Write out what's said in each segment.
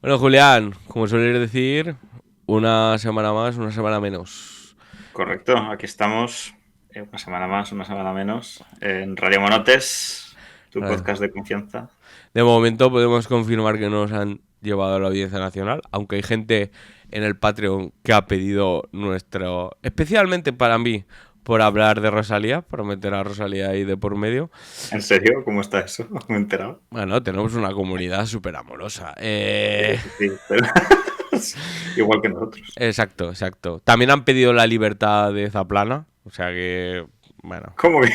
Bueno, Julián, como suele decir, una semana más, una semana menos. Correcto, aquí estamos, una semana más, una semana menos, en Radio Monotes, tu Vale. podcast de confianza. De momento podemos confirmar que nos han llevado a la Audiencia Nacional, aunque hay gente en el Patreon que ha pedido nuestro, especialmente para mí, por hablar de Rosalía, por meter a Rosalía ahí de por medio. ¿En serio? ¿Cómo está eso? No me he enterado. Bueno, tenemos una comunidad súper amorosa. Sí, pero... igual que nosotros. Exacto, exacto. También han pedido la libertad de Zaplana, o sea que, bueno. ¿Cómo que?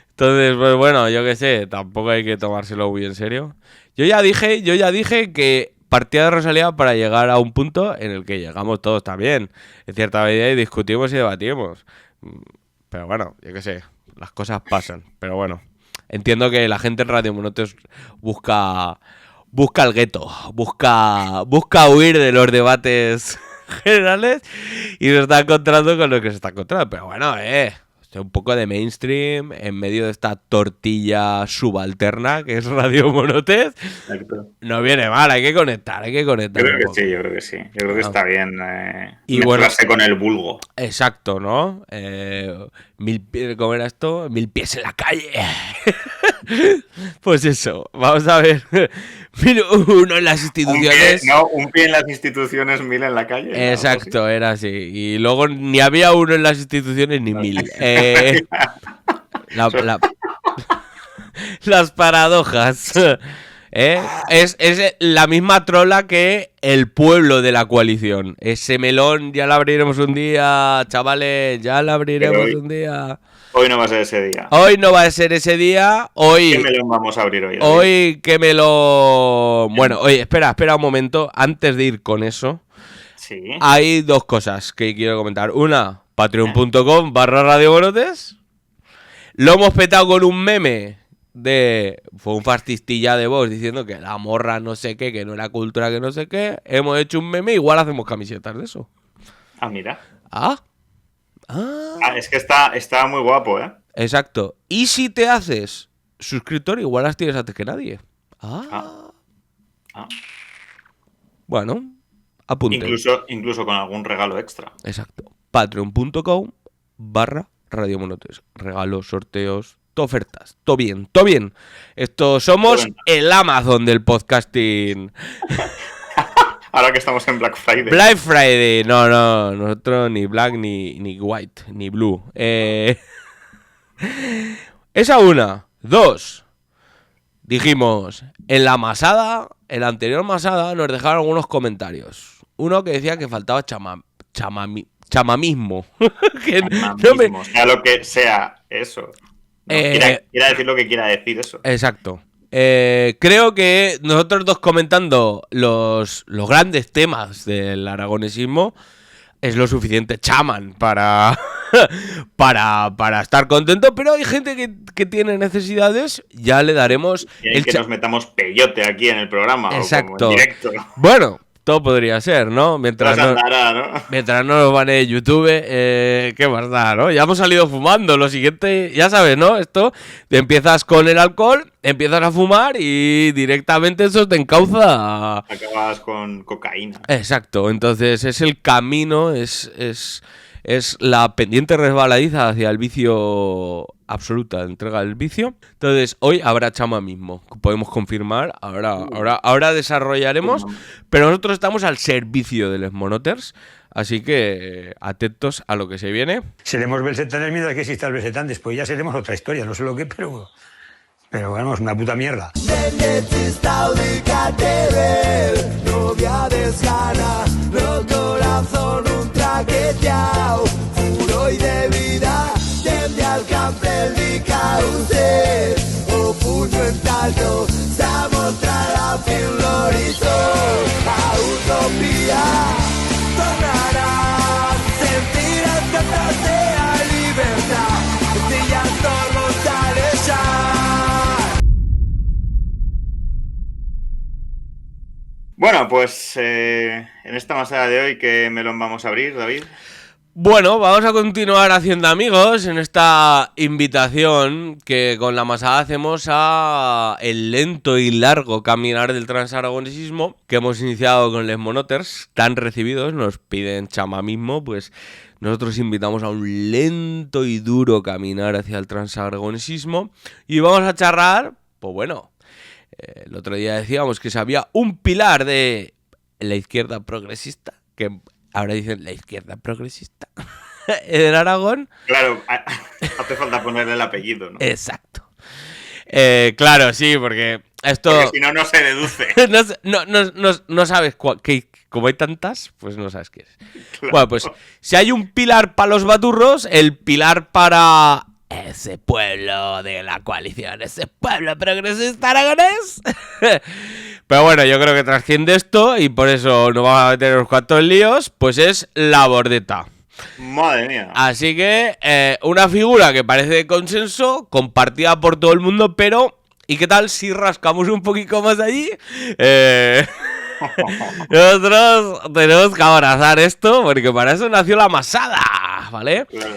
Entonces, pues bueno, yo qué sé, tampoco hay que tomárselo muy en serio. Yo ya dije que partía de Rosalía para llegar a un punto en el que llegamos todos también. En cierta medida y discutimos y debatimos. Pero bueno, yo qué sé, las cosas pasan. Pero bueno, entiendo que la gente en Radio Monotes busca el gueto, busca huir de los debates generales y se está encontrando con lo que se está encontrando. Pero bueno, un poco de mainstream en medio de esta tortilla subalterna que es Radio Monotes. Exacto. No viene mal, hay que conectar Yo creo un que poco. sí, yo creo que sí. Yo creo que Ah. está bien Y bueno, mezclarse con el vulgo. exacto, ¿no? ¿Cómo era esto? 1000 pies en la calle. Pues eso, vamos a ver. Uno en las instituciones. Un pie en las instituciones, 1000 en la calle, ¿no? Algo así. Exacto, era así. Y luego ni había uno en las instituciones ni 1000. La- la- las paradojas. Es la misma trola que el pueblo de la coalición. Ese melón ya lo abriremos un día, chavales, ya lo Pero abriremos un día. hoy no va a ser ese día. Hoy no va a ser ese día. ¿Qué melón vamos a abrir hoy, David? Hoy que me lo... Bueno, oye, espera un momento. Antes de ir con eso, Sí. hay dos cosas que quiero comentar. Una, patreon.com/Radio Monotes. Lo hemos petado con un meme fue un fascistilla de voz diciendo que la morra no sé qué, que no era cultura, que no sé qué. Hemos hecho un meme, igual hacemos camisetas de eso. Ah, mira. Ah. Es que está muy guapo, ¿eh? Exacto. Y si te haces suscriptor, igual las tienes antes que nadie. Ah. Bueno, apunte. Incluso con algún regalo extra. Exacto. Patreon.com/Radio Monotes. Regalos, sorteos, ofertas. Todo bien, todo bien. Esto somos el Amazon del podcasting. Ahora que estamos en Black Friday. Black Friday. No, nosotros ni Black, ni White, ni Blue. Esa una. Dos. Dijimos, en la anterior masada, nos dejaron algunos comentarios. Uno que decía que faltaba chamamismo. Chamamismo, sea lo que sea eso. No, quiera decir lo que quiera decir eso. Exacto. Creo que nosotros dos comentando los grandes temas del aragonesismo es lo suficiente chaman para estar contento, pero hay gente que tiene necesidades, ya le daremos... Y hay que nos metamos peyote aquí en el programa. Exacto. O como en directo. Bueno, todo podría ser, ¿no? Mientras no nos bane YouTube, qué más da, ¿no? Ya hemos salido fumando, lo siguiente, ya sabes, ¿no? Esto, empiezas con el alcohol, empiezas a fumar y directamente eso te encauza. Acabas con cocaína. Exacto, entonces es el camino, es la pendiente resbaladiza hacia el vicio absoluta, entrega del vicio. Entonces hoy habrá chamamismo, podemos confirmar, ahora desarrollaremos, pero nosotros estamos al servicio de los monoters, así que atentos a lo que se viene. Seremos Belsetán mientras que exista el Belsetán, después ya seremos otra historia, no sé lo que, pero bueno, es una puta mierda. Furoi de vida, tende al camper di cauces, o puño en talto, se mostrará fin l'horitzó, a utopia, tornará, sentirás cantas de la libertad, brillan tornos al echar. Bueno, pues en esta masada de hoy, ¿qué melón vamos a abrir, David? Bueno, vamos a continuar haciendo amigos en esta invitación que con la masada hacemos a el lento y largo caminar del transaragonesismo que hemos iniciado con Les Monoters, tan recibidos, nos piden chamamismo, pues nosotros invitamos a un lento y duro caminar hacia el transaragonesismo y vamos a charlar, pues bueno, el otro día decíamos que si había un pilar de la izquierda progresista, que ahora dicen la izquierda progresista en Aragón. Claro, hace falta ponerle el apellido, ¿no? Exacto. Claro, sí, porque esto... Porque si no, no se deduce. no sabes como hay tantas, pues no sabes qué es. Claro. Bueno, pues si hay un pilar para los baturros, el pilar para ese pueblo de la coalición, ese pueblo progresista aragonés. Pero bueno, yo creo que trasciende esto y por eso no vamos a meter unos cuantos líos, pues es la Bordeta. Madre mía. Así que una figura que parece de consenso, compartida por todo el mundo, pero ¿y qué tal si rascamos un poquito más allí? Nosotros tenemos que abrazar esto porque para eso nació la masada, ¿vale? Claro.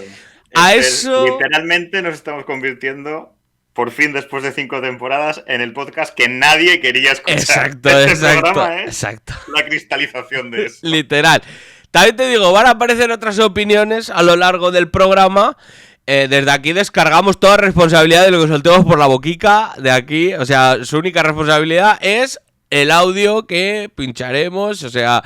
A eso... Literalmente nos estamos convirtiendo, por fin después de 5 temporadas, en el podcast que nadie quería escuchar. Exacto, este exacto, programa es exacto. la cristalización de eso. Literal. También te digo, van a aparecer otras opiniones a lo largo del programa. Desde aquí descargamos toda responsabilidad de lo que soltemos por la boquica de aquí. O sea, su única responsabilidad es el audio que pincharemos. O sea,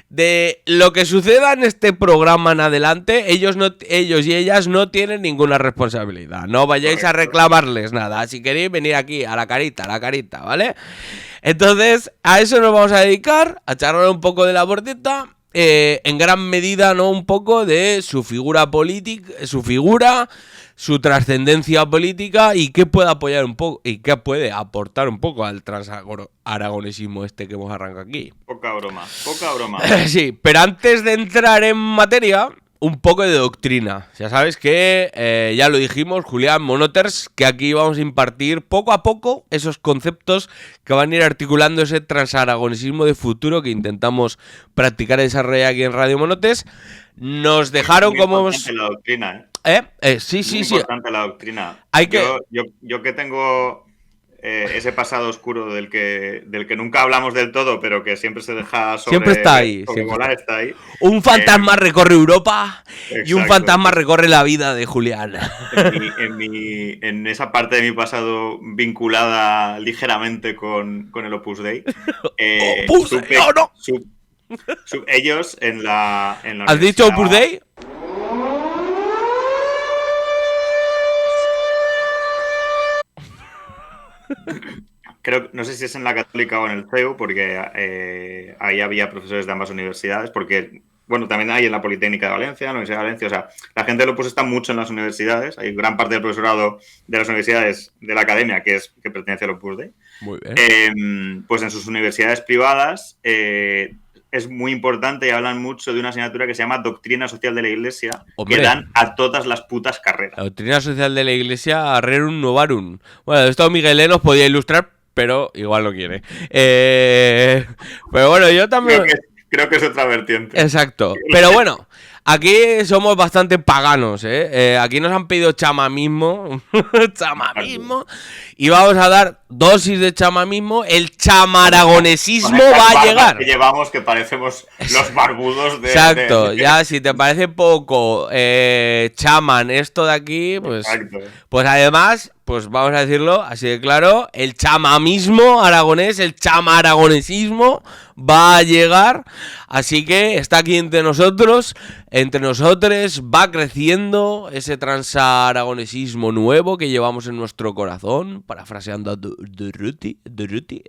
de lo que suceda en este programa en adelante, ellos y ellas no tienen ninguna responsabilidad. No vayáis a reclamarles nada. Si queréis venir aquí a la carita, ¿vale? Entonces, a eso nos vamos a dedicar, a charlar un poco de la Bordeta. En gran medida, ¿no? Un poco de su figura política, su trascendencia política y qué puede apoyar un poco y qué puede aportar un poco al transaragonesismo este que hemos arrancado aquí. Poca broma, poca broma. Sí, pero antes de entrar en materia, un poco de doctrina. Ya sabes que, ya lo dijimos, Julián Monoters, que aquí vamos a impartir poco a poco esos conceptos que van a ir articulando ese transaragonesismo de futuro que intentamos practicar y desarrollar aquí en Radio Monotes. Nos dejaron como... Es muy importante la doctrina, Sí. Muy importante la doctrina. Hay que... Yo que tengo ese pasado oscuro del que nunca hablamos del todo, pero que siempre se deja siempre está ahí. Está ahí. Un fantasma recorre Europa. Exacto. Y un fantasma recorre la vida de Julián. En esa parte de mi pasado vinculada ligeramente con el Opus Dei. Opus Dei, ¿o no? Ellos en la ¿Has dicho Opus Dei? Creo, no sé si es en la Católica o en el CEU, porque ahí había profesores de ambas universidades, porque, bueno, también hay en la Politécnica de Valencia, en la Universidad de Valencia, o sea, la gente del Opus está mucho en las universidades, hay gran parte del profesorado de las universidades de la academia que pertenece al Opus Dei. Muy bien. Pues en sus universidades privadas es muy importante y hablan mucho de una asignatura que se llama Doctrina Social de la Iglesia, Hombre, que dan a todas las putas carreras. La Doctrina Social de la Iglesia, Rerum Novarum. Bueno, esto Miguel nos podía ilustrar, pero igual no quiere. Pero bueno, yo también... Creo que es otra vertiente. Exacto. Pero bueno, aquí somos bastante paganos, ¿eh? Aquí nos han pedido chamamismo. Chamamismo. Y vamos a dar dosis de chamamismo. El chamaragonesismo va a llegar. Que llevamos que parecemos los barbudos de... Exacto. Ya, si te parece poco chaman esto de aquí, pues... Exacto. Pues además... Pues vamos a decirlo así de claro, el chamamismo aragonés, el chamaragonesismo va a llegar, así que está aquí entre nosotros, va creciendo ese transaragonesismo nuevo que llevamos en nuestro corazón, parafraseando a Durruti,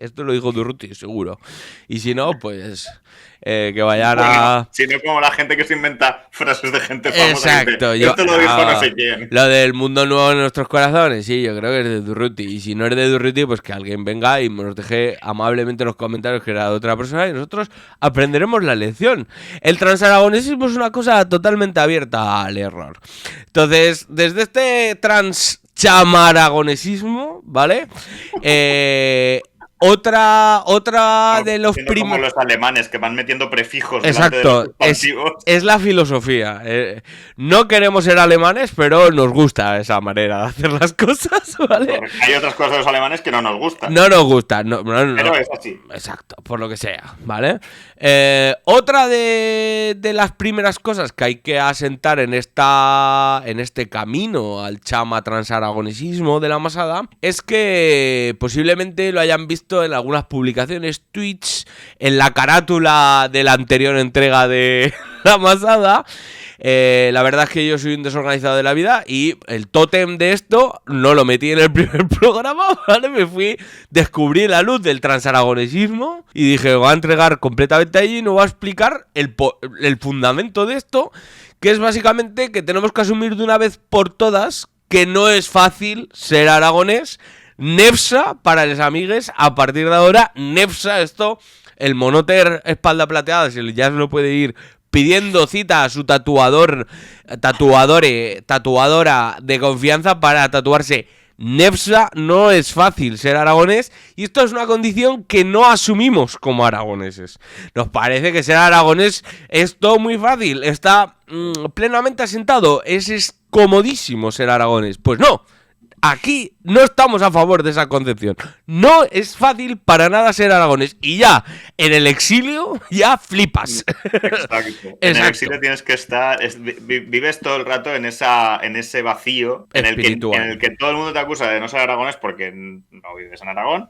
esto lo dijo Durruti seguro, y si no, pues... que vayan a... Si no, como la gente que se inventa frases de gente famosa. Exacto. Esto lo dijo no sé quién. Lo del mundo nuevo en nuestros corazones, sí, yo creo que es de Durruti. Y si no es de Durruti, pues que alguien venga y nos deje amablemente en los comentarios que era de otra persona y nosotros aprenderemos la lección. El transaragonesismo es una cosa totalmente abierta al error. Entonces, desde este chamaragonesismo, ¿vale? Otra de los como primeros... los alemanes que van metiendo prefijos. Exacto, delante de los sustantivos. es la filosofía. No queremos ser alemanes, pero nos gusta esa manera de hacer las cosas, ¿vale? Porque hay otras cosas de los alemanes que no nos gustan. No nos gusta, no. Pero es así. Exacto, por lo que sea, ¿vale? Otra de las primeras cosas que hay que asentar en este camino al chama transaragonesismo de la Masada es que posiblemente lo hayan visto en algunas publicaciones, tweets, en la carátula de la anterior entrega de la Masada. La verdad es que yo soy un desorganizado de la vida y el tótem de esto no lo metí en el primer programa, ¿vale? Descubrí la luz del transaragonesismo y dije, voy a entregar completamente allí y no voy a explicar el fundamento de esto, que es básicamente que tenemos que asumir de una vez por todas que no es fácil ser aragonés. Nefsa, para los amigues, a partir de ahora, Nefsa, esto, el monoter espalda plateada, ya se lo puede ir pidiendo cita a su tatuadora de confianza para tatuarse. Nefsa, no es fácil ser aragonés y esto es una condición que no asumimos como aragoneses. Nos parece que ser aragonés es todo muy fácil, está plenamente asentado, es comodísimo ser aragonés. Pues no. Aquí no estamos a favor de esa concepción. No es fácil para nada ser aragonés. Y ya, en el exilio, ya flipas. Exacto. En el exilio tienes que estar... vives todo el rato en ese vacío en el que todo el mundo te acusa de no ser aragonés porque no vives en Aragón.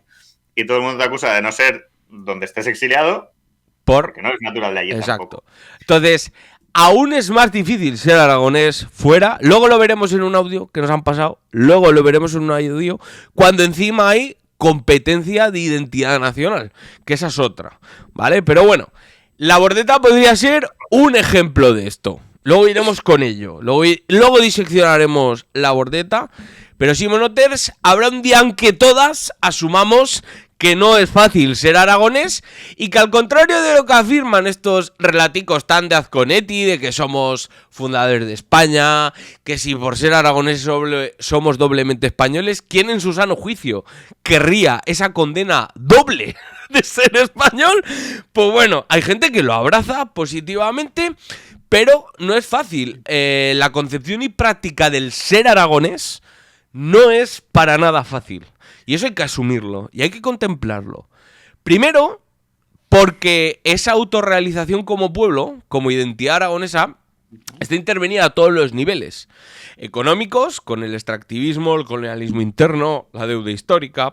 Y todo el mundo te acusa de no ser donde estés exiliado porque no eres natural de allí. Exacto. Tampoco. Entonces... Aún es más difícil ser aragonés fuera. Luego lo veremos en un audio que nos han pasado. Luego lo veremos en un audio. Cuando encima hay competencia de identidad nacional. Que esa es otra. ¿Vale? Pero bueno. La Bordeta podría ser un ejemplo de esto. Luego iremos con ello. Luego diseccionaremos la Bordeta. Pero Simonoters, habrá un día en que todas asumamos que no es fácil ser aragonés y que al contrario de lo que afirman estos relaticos tan de Azconetti, de que somos fundadores de España, que si por ser aragoneses somos doblemente españoles, ¿quién en su sano juicio querría esa condena doble de ser español? Pues bueno, hay gente que lo abraza positivamente, pero no es fácil. La concepción y práctica del ser aragonés no es para nada fácil. Y eso hay que asumirlo y hay que contemplarlo. Primero, porque esa autorrealización como pueblo, como identidad aragonesa, está intervenida a todos los niveles. Económicos, con el extractivismo, el colonialismo interno, la deuda histórica.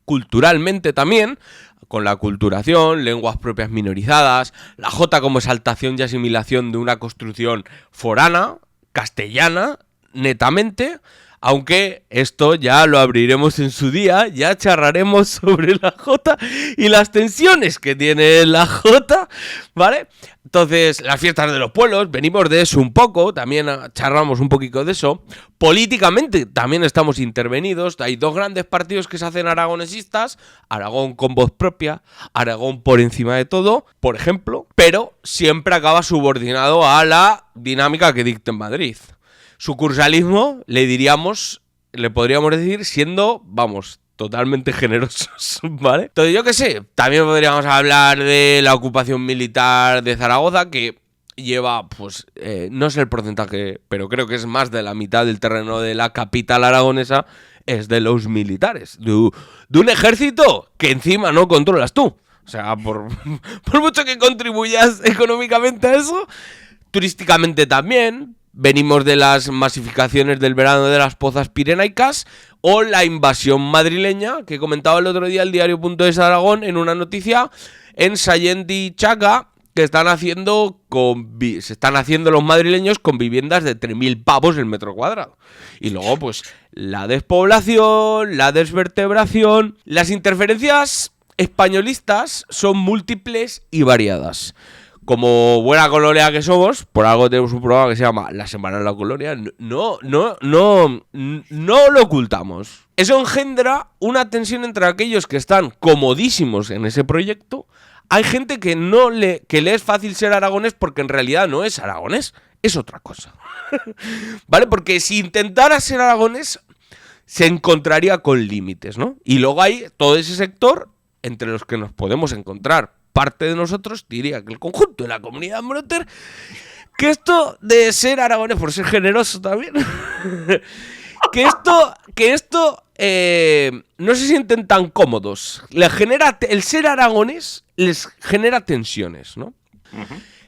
Culturalmente también, con la aculturación, lenguas propias minorizadas, la Jota como exaltación y asimilación de una construcción forana, castellana, netamente. Aunque esto ya lo abriremos en su día, ya charlaremos sobre la Jota y las tensiones que tiene la Jota, ¿vale? Entonces, las fiestas de los pueblos, venimos de eso un poco, también charlamos un poquito de eso. Políticamente también estamos intervenidos, hay dos grandes partidos que se hacen aragonesistas, Aragón con voz propia, Aragón por encima de todo, por ejemplo, pero siempre acaba subordinado a la dinámica que dicta en Madrid. Sucursalismo, le podríamos decir, siendo, vamos, totalmente generosos, ¿vale? Entonces, yo qué sé, también podríamos hablar de la ocupación militar de Zaragoza, que lleva, pues, no sé el porcentaje, pero creo que es más de la mitad del terreno de la capital aragonesa, es de los militares, de un ejército que encima no controlas tú. O sea, por mucho que contribuyas económicamente a eso, turísticamente también. Venimos de las masificaciones del verano de las pozas pirenaicas o la invasión madrileña que comentaba el otro día el diario.es de Aragón en una noticia en Sallent y Chaca que se están haciendo los madrileños con viviendas de 3.000 pavos el metro cuadrado. Y luego pues la despoblación, la desvertebración, las interferencias españolistas son múltiples y variadas. Como buena colonia que somos, por algo tenemos un programa que se llama La Semana de la Colonia, no lo ocultamos. Eso engendra una tensión entre aquellos que están comodísimos en ese proyecto. Hay gente que le es fácil ser aragonés porque en realidad no es aragonés, es otra cosa. ¿Vale? Porque si intentara ser aragonés se encontraría con límites, ¿no? Y luego hay todo ese sector entre los que nos podemos encontrar parte de nosotros, diría que el conjunto de la comunidad Brotter, que esto de ser aragonés, por ser generoso también, que esto no se sienten tan cómodos. El ser aragonés les genera tensiones, ¿no?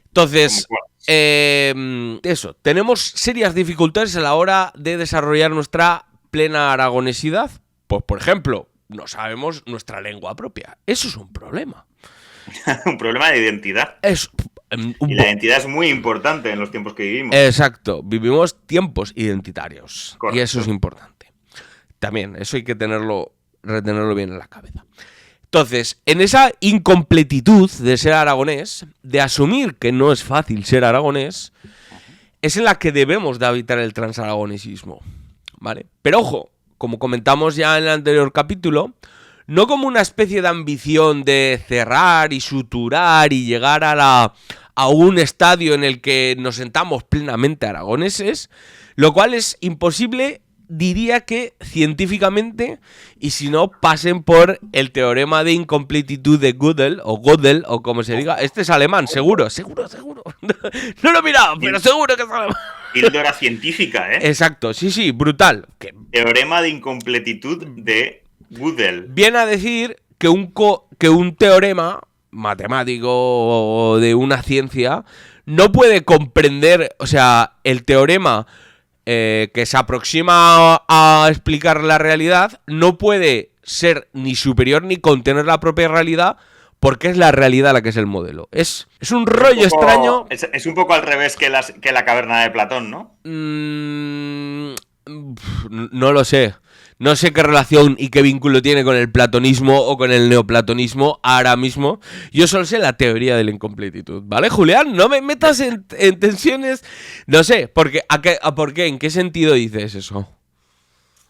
Entonces, eso, tenemos serias dificultades a la hora de desarrollar nuestra plena aragonesidad. Pues, por ejemplo, no sabemos nuestra lengua propia. Eso es un problema. Un problema de identidad. Y la identidad es muy importante en los tiempos que vivimos. Exacto, vivimos tiempos identitarios. Correcto. Y eso es importante. También, eso hay que retenerlo bien en la cabeza. Entonces, en esa incompletitud de ser aragonés, de asumir que no es fácil ser aragonés, es en la que debemos de habitar el transaragonesismo, ¿vale? Pero ojo, como comentamos ya en el anterior capítulo, no como una especie de ambición de cerrar y suturar y llegar a un estadio en el que nos sentamos plenamente aragoneses, lo cual es imposible, diría que científicamente, y si no, pasen por el teorema de incompletitud de Gödel, o como se diga. Este es alemán, seguro. No lo he mirado, pero seguro que es alemán. Píldora científica, ¿eh? Exacto, sí, brutal. Teorema de incompletitud de Gödel. Viene a decir que un teorema matemático o de una ciencia no puede comprender, o sea, el teorema que se aproxima a explicar la realidad no puede ser ni superior ni contener la propia realidad, porque es la realidad la que es el modelo. Es un rollo extraño. Es un poco al revés que la caverna de Platón, ¿no? No lo sé. No sé qué relación y qué vínculo tiene con el platonismo o con el neoplatonismo ahora mismo. Yo solo sé la teoría de la incompletitud, ¿vale, Julián? No me metas en tensiones. No sé, ¿por qué? ¿En qué sentido dices eso? O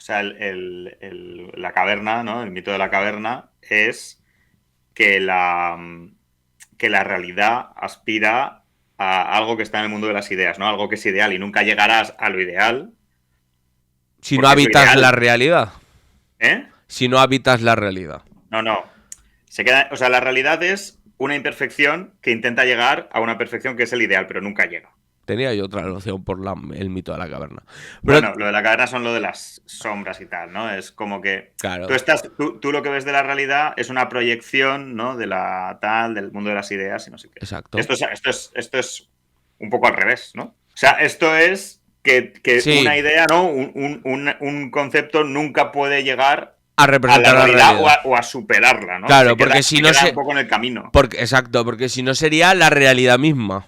sea, la caverna, ¿no? El mito de la caverna es que la realidad aspira a algo que está en el mundo de las ideas, ¿no? Algo que es ideal y nunca llegarás a lo ideal. Si no habitas la realidad. ¿Eh? Si no habitas la realidad. No. O sea, la realidad es una imperfección que intenta llegar a una perfección que es el ideal, pero nunca llega. Tenía yo otra noción por el mito de la caverna. Pero... Bueno, lo de la caverna son lo de las sombras y tal, ¿no? Es como que claro. Tú lo que ves de la realidad es una proyección, ¿no? Del mundo de las ideas y no sé qué. Exacto. Esto es un poco al revés, ¿no? O sea, esto es que sí. Una idea, ¿no? Un concepto nunca puede llegar a representar la realidad o a superarla, ¿no? Claro, porque si no queda un poco en el camino. Exacto, porque si no sería la realidad misma.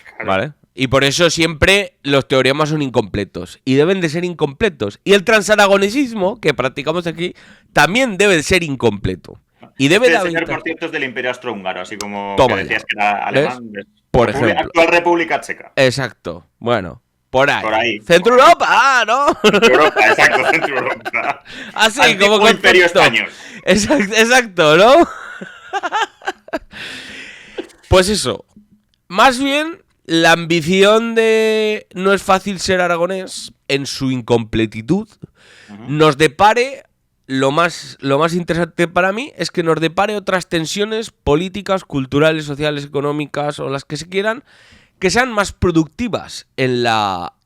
Claro. ¿Vale? Y por eso siempre los teoremas son incompletos. Y deben de ser incompletos. Y el transaragonesismo, que practicamos aquí, también debe de ser incompleto. Y debe de ser, por cierto, es del Imperio Austrohúngaro, así como que decías que era alemán. Por ejemplo. Actual República Checa. Exacto. Bueno. Por ahí. Centro Europa, ¿no? Centro Europa, exacto, Centro Europa. Así Antiguo como Imperio Español. Exacto, ¿no? Pues eso. Más bien, la ambición de no es fácil ser aragonés, en su incompletitud, nos depare, lo más interesante para mí, es que nos depare otras tensiones políticas, culturales, sociales, económicas, o las que se quieran, que sean más productivas en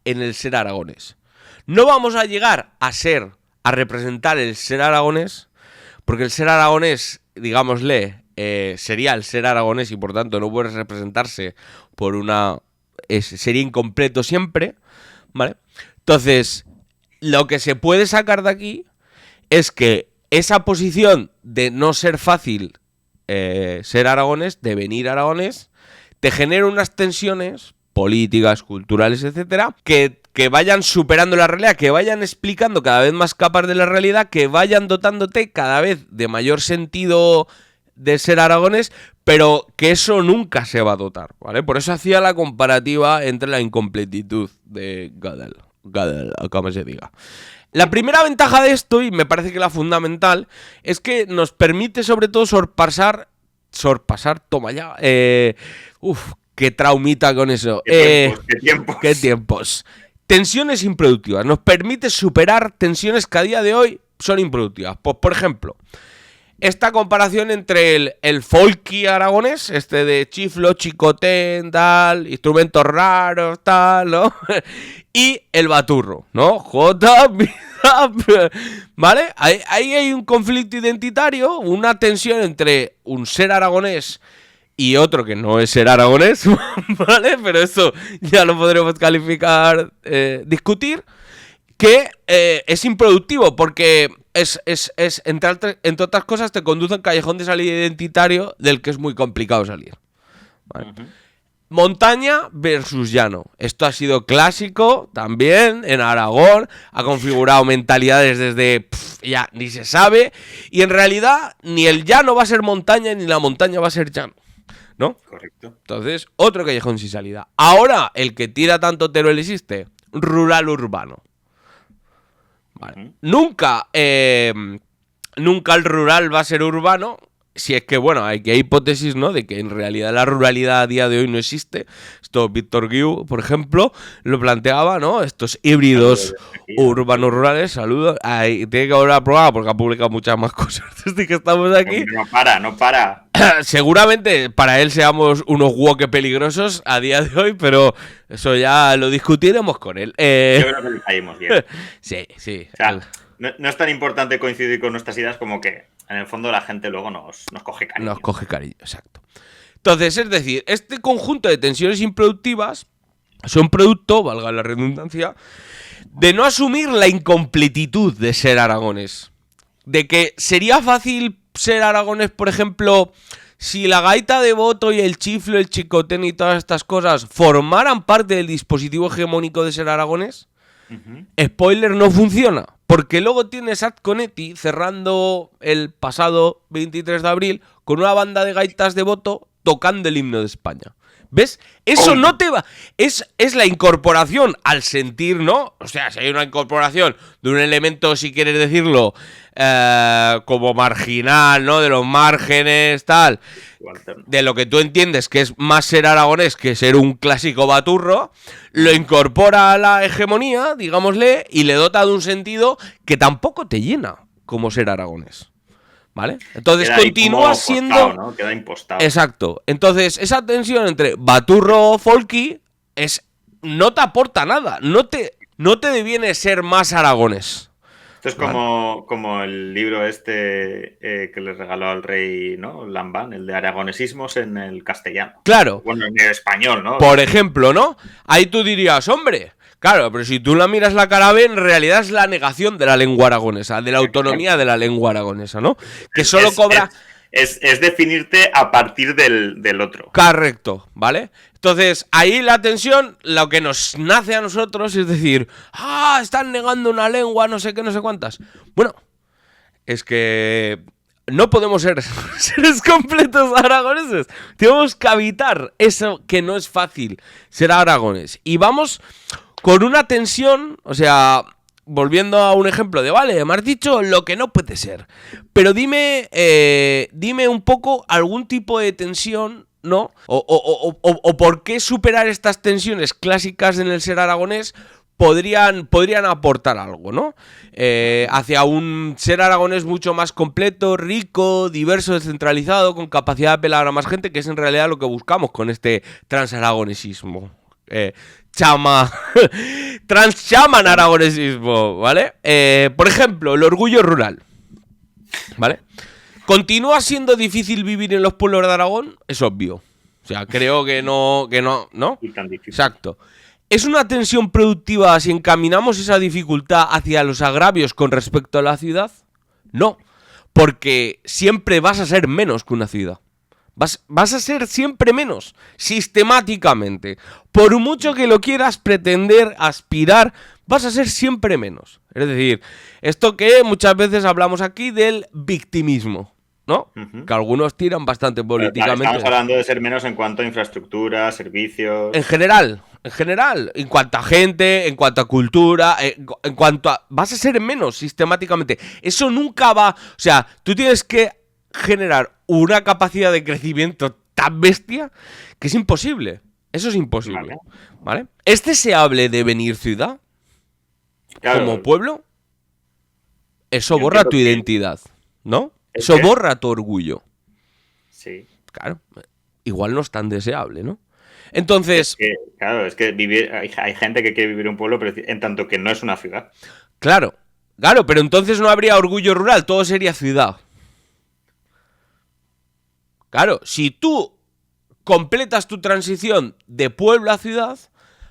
el ser aragonés. No vamos a llegar a representar el ser aragonés, porque el ser aragonés, digámosle, sería el ser aragonés y por tanto no puede representarse por sería incompleto siempre, ¿vale? Entonces, lo que se puede sacar de aquí es que esa posición de no ser fácil ser aragonés, de venir aragonés, te genera unas tensiones políticas, culturales, etcétera, que vayan superando la realidad, que vayan explicando cada vez más capas de la realidad, que vayan dotándote cada vez de mayor sentido de ser aragonés, pero que eso nunca se va a dotar, ¿vale? Por eso hacía la comparativa entre la incompletitud de Gödel, como se diga. La primera ventaja de esto, y me parece que la fundamental, es que nos permite sobre todo sorpasar, toma ya, qué traumita con eso. ¿Qué tiempos? Tensiones improductivas. Nos permite superar tensiones que a día de hoy son improductivas. Pues, por ejemplo, esta comparación entre el folky aragonés, este de chiflo, chicotén, tal, instrumentos raros, tal, ¿no? Y el baturro, ¿no? ¿Vale? Ahí hay un conflicto identitario, una tensión entre un ser aragonés y otro que no es ser aragonés, ¿vale? Pero eso ya lo podremos calificar, discutir, que es improductivo porque entre otras cosas, te conduce a un callejón de salida identitario del que es muy complicado salir. ¿Vale? Montaña versus llano. Esto ha sido clásico también en Aragón. Ha configurado mentalidades desde ya ni se sabe. Y en realidad ni el llano va a ser montaña ni la montaña va a ser llano, ¿no? Correcto. Entonces, otro callejón sin salida. Ahora, el que tira tanto Teruel existe, rural-urbano. Vale. Nunca el rural va a ser urbano. Si es que, bueno, hay hipótesis, ¿no? De que en realidad la ruralidad a día de hoy no existe. Esto Víctor Guiu, por ejemplo, lo planteaba, ¿no? Estos híbridos urbanos-rurales. Saludos. Ahí, tiene que volver a probar porque ha publicado muchas más cosas desde que estamos aquí. No para. Seguramente para él seamos unos woke peligrosos a día de hoy, pero eso ya lo discutiremos con él. Yo creo que le caímos bien. Sí. O sea, no es tan importante coincidir con nuestras ideas como que en el fondo la gente luego nos coge cariño. Nos coge cariño, exacto. Entonces, es decir, este conjunto de tensiones improductivas son producto, valga la redundancia, de no asumir la incompletitud de ser aragones. De que sería fácil ser aragones, por ejemplo, si la gaita de boto y el chiflo, el chicotén y todas estas cosas formaran parte del dispositivo hegemónico de ser aragones. Spoiler, no funciona. Porque luego tienes Azconetti cerrando el pasado 23 de abril con una banda de gaitas de boto tocando el himno de España. ¿Ves? Eso no te va... Es la incorporación al sentir, ¿no? O sea, si hay una incorporación de un elemento, si quieres decirlo, como marginal, ¿no? De los márgenes, tal. De lo que tú entiendes que es más ser aragonés que ser un clásico baturro, lo incorpora a la hegemonía, digámosle, y le dota de un sentido que tampoco te llena como ser aragonés. ¿Vale? Entonces queda continúa siendo... Impostado, ¿no? Queda impostado. Exacto. Entonces, esa tensión entre baturro folky no te aporta nada. No te deviene ser más aragones. Esto es como el libro este que le regaló al rey, ¿no? Lambán, el de aragonesismos en el castellano. Claro. Bueno, en el español, ¿no? Por ejemplo, ¿no? Ahí tú dirías, hombre... Claro, pero si tú la miras la cara B, en realidad es la negación de la lengua aragonesa, de la autonomía de la lengua aragonesa, ¿no? Que solo cobra... Es definirte a partir del otro. Correcto, ¿vale? Entonces, ahí la tensión, lo que nos nace a nosotros es decir, están negando una lengua, no sé qué, no sé cuántas. Bueno, es que no podemos ser seres completos aragoneses. Tenemos que habitar eso que no es fácil, ser aragones. Y vamos... con una tensión, o sea, volviendo a un ejemplo de, vale, me has dicho lo que no puede ser, pero dime un poco algún tipo de tensión, ¿no? O por qué superar estas tensiones clásicas en el ser aragonés podrían aportar algo, ¿no? Hacia un ser aragonés mucho más completo, rico, diverso, descentralizado, con capacidad de apelar a más gente, que es en realidad lo que buscamos con este transaragonesismo. Transchaman aragonesismo, ¿vale? Por ejemplo, el orgullo rural, ¿vale? ¿Continúa siendo difícil vivir en los pueblos de Aragón? Es obvio. O sea, creo que no, ¿no? Y tan difícil. Exacto. ¿Es una tensión productiva si encaminamos esa dificultad hacia los agravios con respecto a la ciudad? No, porque siempre vas a ser menos que una ciudad. Vas a ser siempre menos, sistemáticamente. Por mucho que lo quieras pretender, aspirar, vas a ser siempre menos. Es decir, esto que muchas veces hablamos aquí del victimismo, ¿no? Que algunos tiran bastante políticamente. Estamos hablando de ser menos en cuanto a infraestructura, servicios... En general, en cuanto a gente, en cuanto a cultura, en cuanto a... Vas a ser menos sistemáticamente. Eso nunca va... O sea, tú tienes que generar una capacidad de crecimiento tan bestia que es imposible. Eso es imposible. ¿Vale? ¿Es deseable devenir ciudad? Claro. Como pueblo. Eso borra tu identidad, ¿no? Eso borra tu orgullo. Sí. Claro, igual no es tan deseable, ¿no? Entonces... Es que vivir, hay gente que quiere vivir en un pueblo, pero en tanto que no es una ciudad. Claro, pero entonces no habría orgullo rural, todo sería ciudad. Claro, si tú completas tu transición de pueblo a ciudad,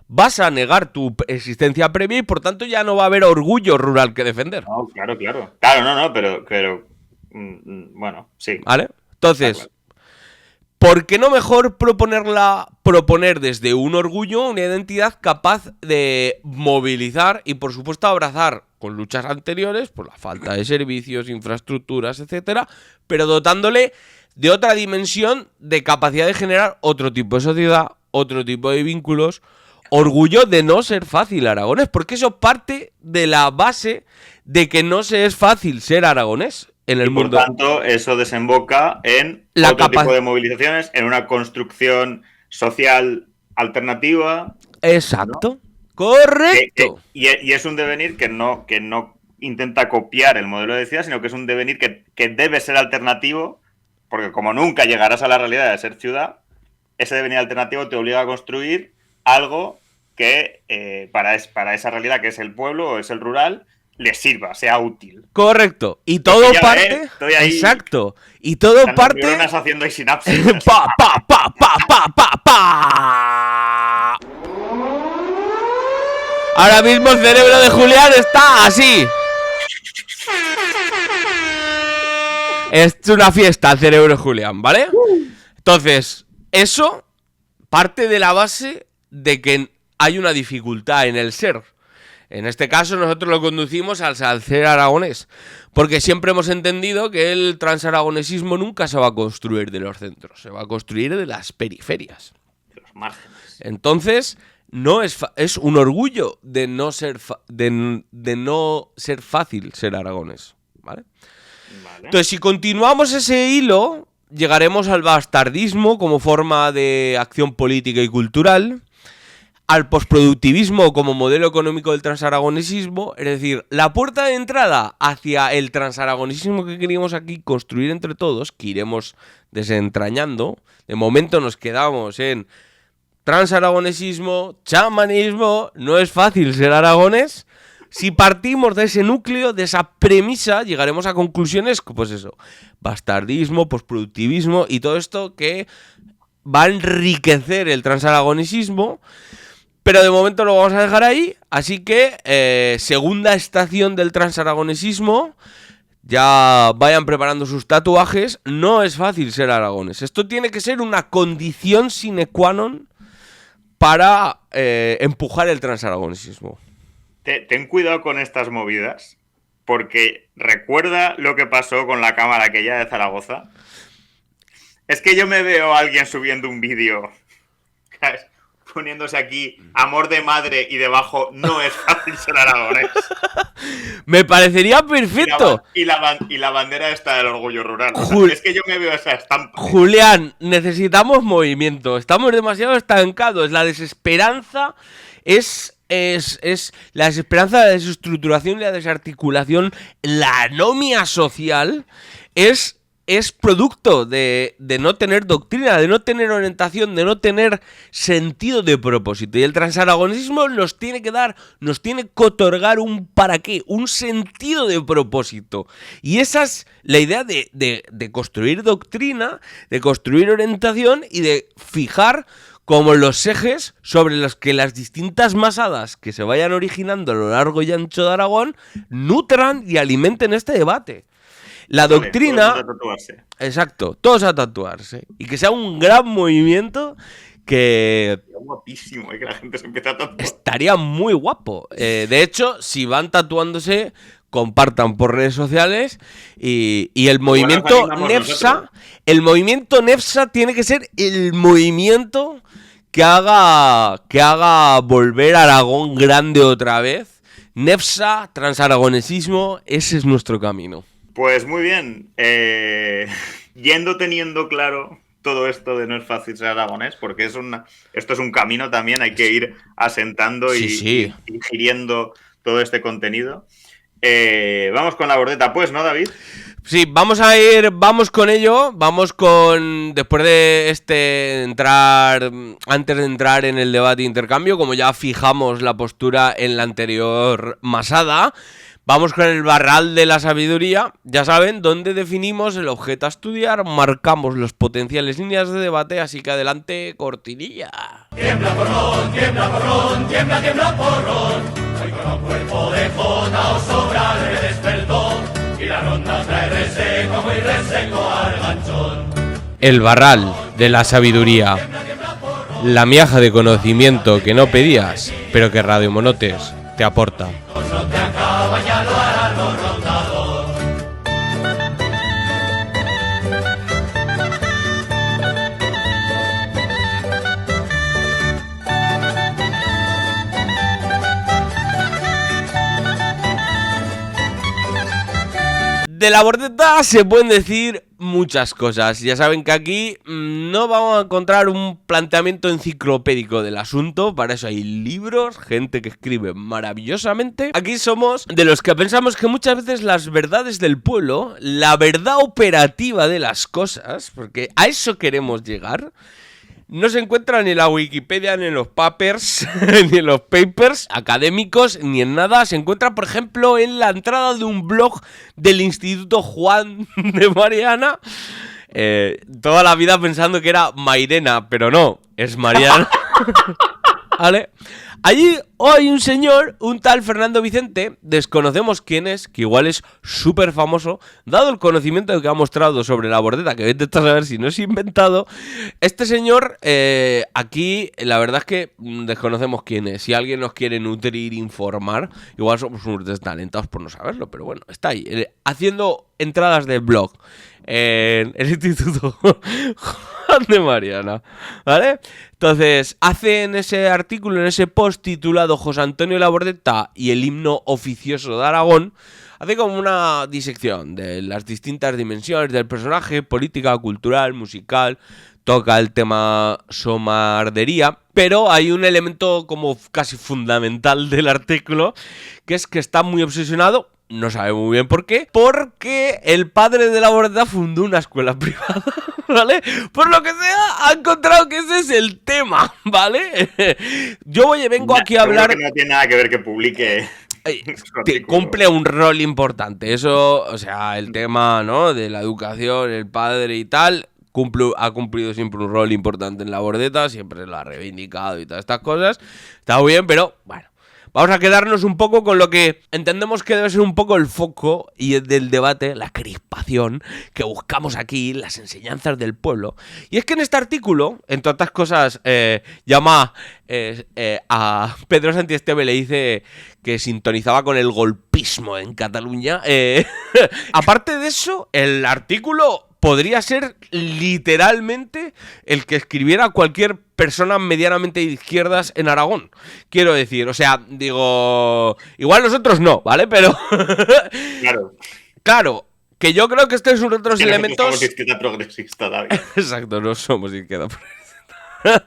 vas a negar tu existencia previa y por tanto ya no va a haber orgullo rural que defender. No, claro. Claro, pero bueno, sí. ¿Vale? Entonces, ¿por qué no mejor proponer desde un orgullo una identidad capaz de movilizar y por supuesto abrazar con luchas anteriores, por la falta de servicios, infraestructuras, etcétera, pero dotándole de otra dimensión de capacidad de generar otro tipo de sociedad, otro tipo de vínculos, orgullo de no ser fácil aragonés, porque eso parte de la base de que no se es fácil ser aragonés en el mundo. Por tanto, eso desemboca en otro tipo de movilizaciones, en una construcción social alternativa. Exacto. ¿No? Correcto. Y es un devenir que no intenta copiar el modelo de ciudad, sino que es un devenir que debe ser alternativo, porque como nunca llegarás a la realidad de ser ciudad, ese devenir alternativo te obliga a construir algo que para esa realidad que es el pueblo o es el rural, le sirva, sea útil. Correcto. Y todo parte... Estoy ahí. Exacto. Y todo parte... haciendo ahí sinapsis. Pa. Ahora mismo el cerebro de Julián está así. Es una fiesta el cerebro de Julián, ¿vale? Entonces, eso parte de la base de que hay una dificultad en el ser. En este caso nosotros lo conducimos al ser aragonés, porque siempre hemos entendido que el transaragonesismo nunca se va a construir de los centros, se va a construir de las periferias. De los márgenes. Entonces, no es un orgullo de no ser fácil ser aragonés, ¿vale? Entonces, si continuamos ese hilo, llegaremos al bastardismo como forma de acción política y cultural, al posproductivismo como modelo económico del transaragonesismo, es decir, la puerta de entrada hacia el transaragonesismo que queríamos aquí construir entre todos, que iremos desentrañando. De momento nos quedamos en transaragonesismo, chamanismo, no es fácil ser aragonés. Si partimos de ese núcleo, de esa premisa, llegaremos a conclusiones, pues eso, bastardismo, posproductivismo y todo esto que va a enriquecer el transaragonesismo. Pero de momento lo vamos a dejar ahí, así que segunda estación del transaragonesismo, ya vayan preparando sus tatuajes, no es fácil ser aragones. Esto tiene que ser una condición sine qua non para empujar el transaragonesismo. Ten cuidado con estas movidas, porque recuerda lo que pasó con la cámara aquella de Zaragoza. Es que yo me veo a alguien subiendo un vídeo, ¿sabes?, poniéndose aquí amor de madre y debajo no es fácil ser aragonés. Me parecería perfecto. Y la bandera está del orgullo rural. Es que yo me veo esa estampa. Julián, necesitamos movimiento. Estamos demasiado estancados. La desesperanza es la desesperanza, la desestructuración y la desarticulación, la anomia social es producto de no tener doctrina, de no tener orientación, de no tener sentido de propósito. Y el transaragonesismo nos tiene que otorgar un para qué, un sentido de propósito. Y esa es la idea de construir doctrina, de construir orientación y de fijar como los ejes sobre los que las distintas masadas que se vayan originando a lo largo y ancho de Aragón nutran y alimenten este debate. La doctrina... Todos a tatuarse. Exacto, todos a tatuarse. Y que sea un gran movimiento que... Sería guapísimo, que la gente se empiece a tatuar. Estaría muy guapo. De hecho, si van tatuándose, compartan por redes sociales. Y el movimiento Nefsa... El movimiento Nefsa tiene que ser el movimiento que haga volver a Aragón grande otra vez. Nefsa, transaragonesismo, ese es nuestro camino. Pues muy bien, teniendo claro todo esto de no es fácil ser aragonés, porque esto es un camino también, hay que ir asentando y digiriendo todo este contenido. Vamos con la bordeta, pues, ¿no, David? Sí, vamos con ello, después de antes de entrar en el debate e intercambio, como ya fijamos la postura en la anterior masada, vamos con el barral de la sabiduría, ya saben, donde definimos el objeto a estudiar, marcamos los potenciales líneas de debate, así que adelante, cortinilla. Tiembla porrón, tiembla porrón, hoy con un cuerpo de jota os sobra el despertó. Y la ronda trae reseco, muy reseco al ganchón. El barral de la sabiduría. La miaja de conocimiento que no pedías, pero que Radio Monotes te aporta. No te acaba, ya lo harán los rondados. De la Bordeta se pueden decir muchas cosas. Ya saben que aquí no vamos a encontrar un planteamiento enciclopédico del asunto. Para eso hay libros, gente que escribe maravillosamente. Aquí somos de los que pensamos que muchas veces las verdades del pueblo, la verdad operativa de las cosas, porque a eso queremos llegar, no se encuentra ni en la Wikipedia, ni en los papers, ni en los papers académicos, ni en nada. Se encuentra, por ejemplo, en la entrada de un blog del Instituto Juan de Mariana. Toda la vida pensando que era Mairena, pero no, es Mariana. ¿Vale? Allí hay un señor, un tal Fernando Vicente, desconocemos quién es, que igual es súper famoso, dado el conocimiento que ha mostrado sobre la Bordeta, que vete a saber si no es inventado. Este señor, aquí, la verdad es que desconocemos quién es. Si alguien nos quiere nutrir, informar, igual somos unos destalentados por no saberlo, pero bueno, está ahí, haciendo entradas de blog en el Instituto Juan de Mariana, ¿vale? Entonces, hace en ese artículo, en ese post titulado José Antonio Labordeta y el himno oficioso de Aragón, hace como una disección de las distintas dimensiones del personaje, política, cultural, musical, toca el tema somardería, pero hay un elemento como casi fundamental del artículo, que es que está muy obsesionado. No sabe muy bien por qué. Porque el padre de la Bordeta fundó una escuela privada, ¿vale? Por lo que sea, ha encontrado que ese es el tema, ¿vale? Vengo aquí a hablar... Que no tiene nada que ver que publique... Que cumple un rol importante. Eso, o sea, el tema, ¿no? De la educación, el padre y tal... ha cumplido siempre un rol importante en la Bordeta. Siempre lo ha reivindicado y todas estas cosas. Está muy bien, pero bueno. Vamos a quedarnos un poco con lo que entendemos que debe ser un poco el foco y del debate, la crispación que buscamos aquí, las enseñanzas del pueblo. Y es que en este artículo, entre otras cosas, llama a Pedro Santiesteve, le dice que sintonizaba con el golpismo en Cataluña. Aparte de eso, el artículo podría ser literalmente el que escribiera cualquier persona medianamente de izquierdas en Aragón. Quiero decir, o sea, digo... Igual nosotros no, ¿vale? Pero... Claro, que yo creo que estos son otros elementos... No somos izquierda progresista, David. Exacto, no somos izquierda progresista.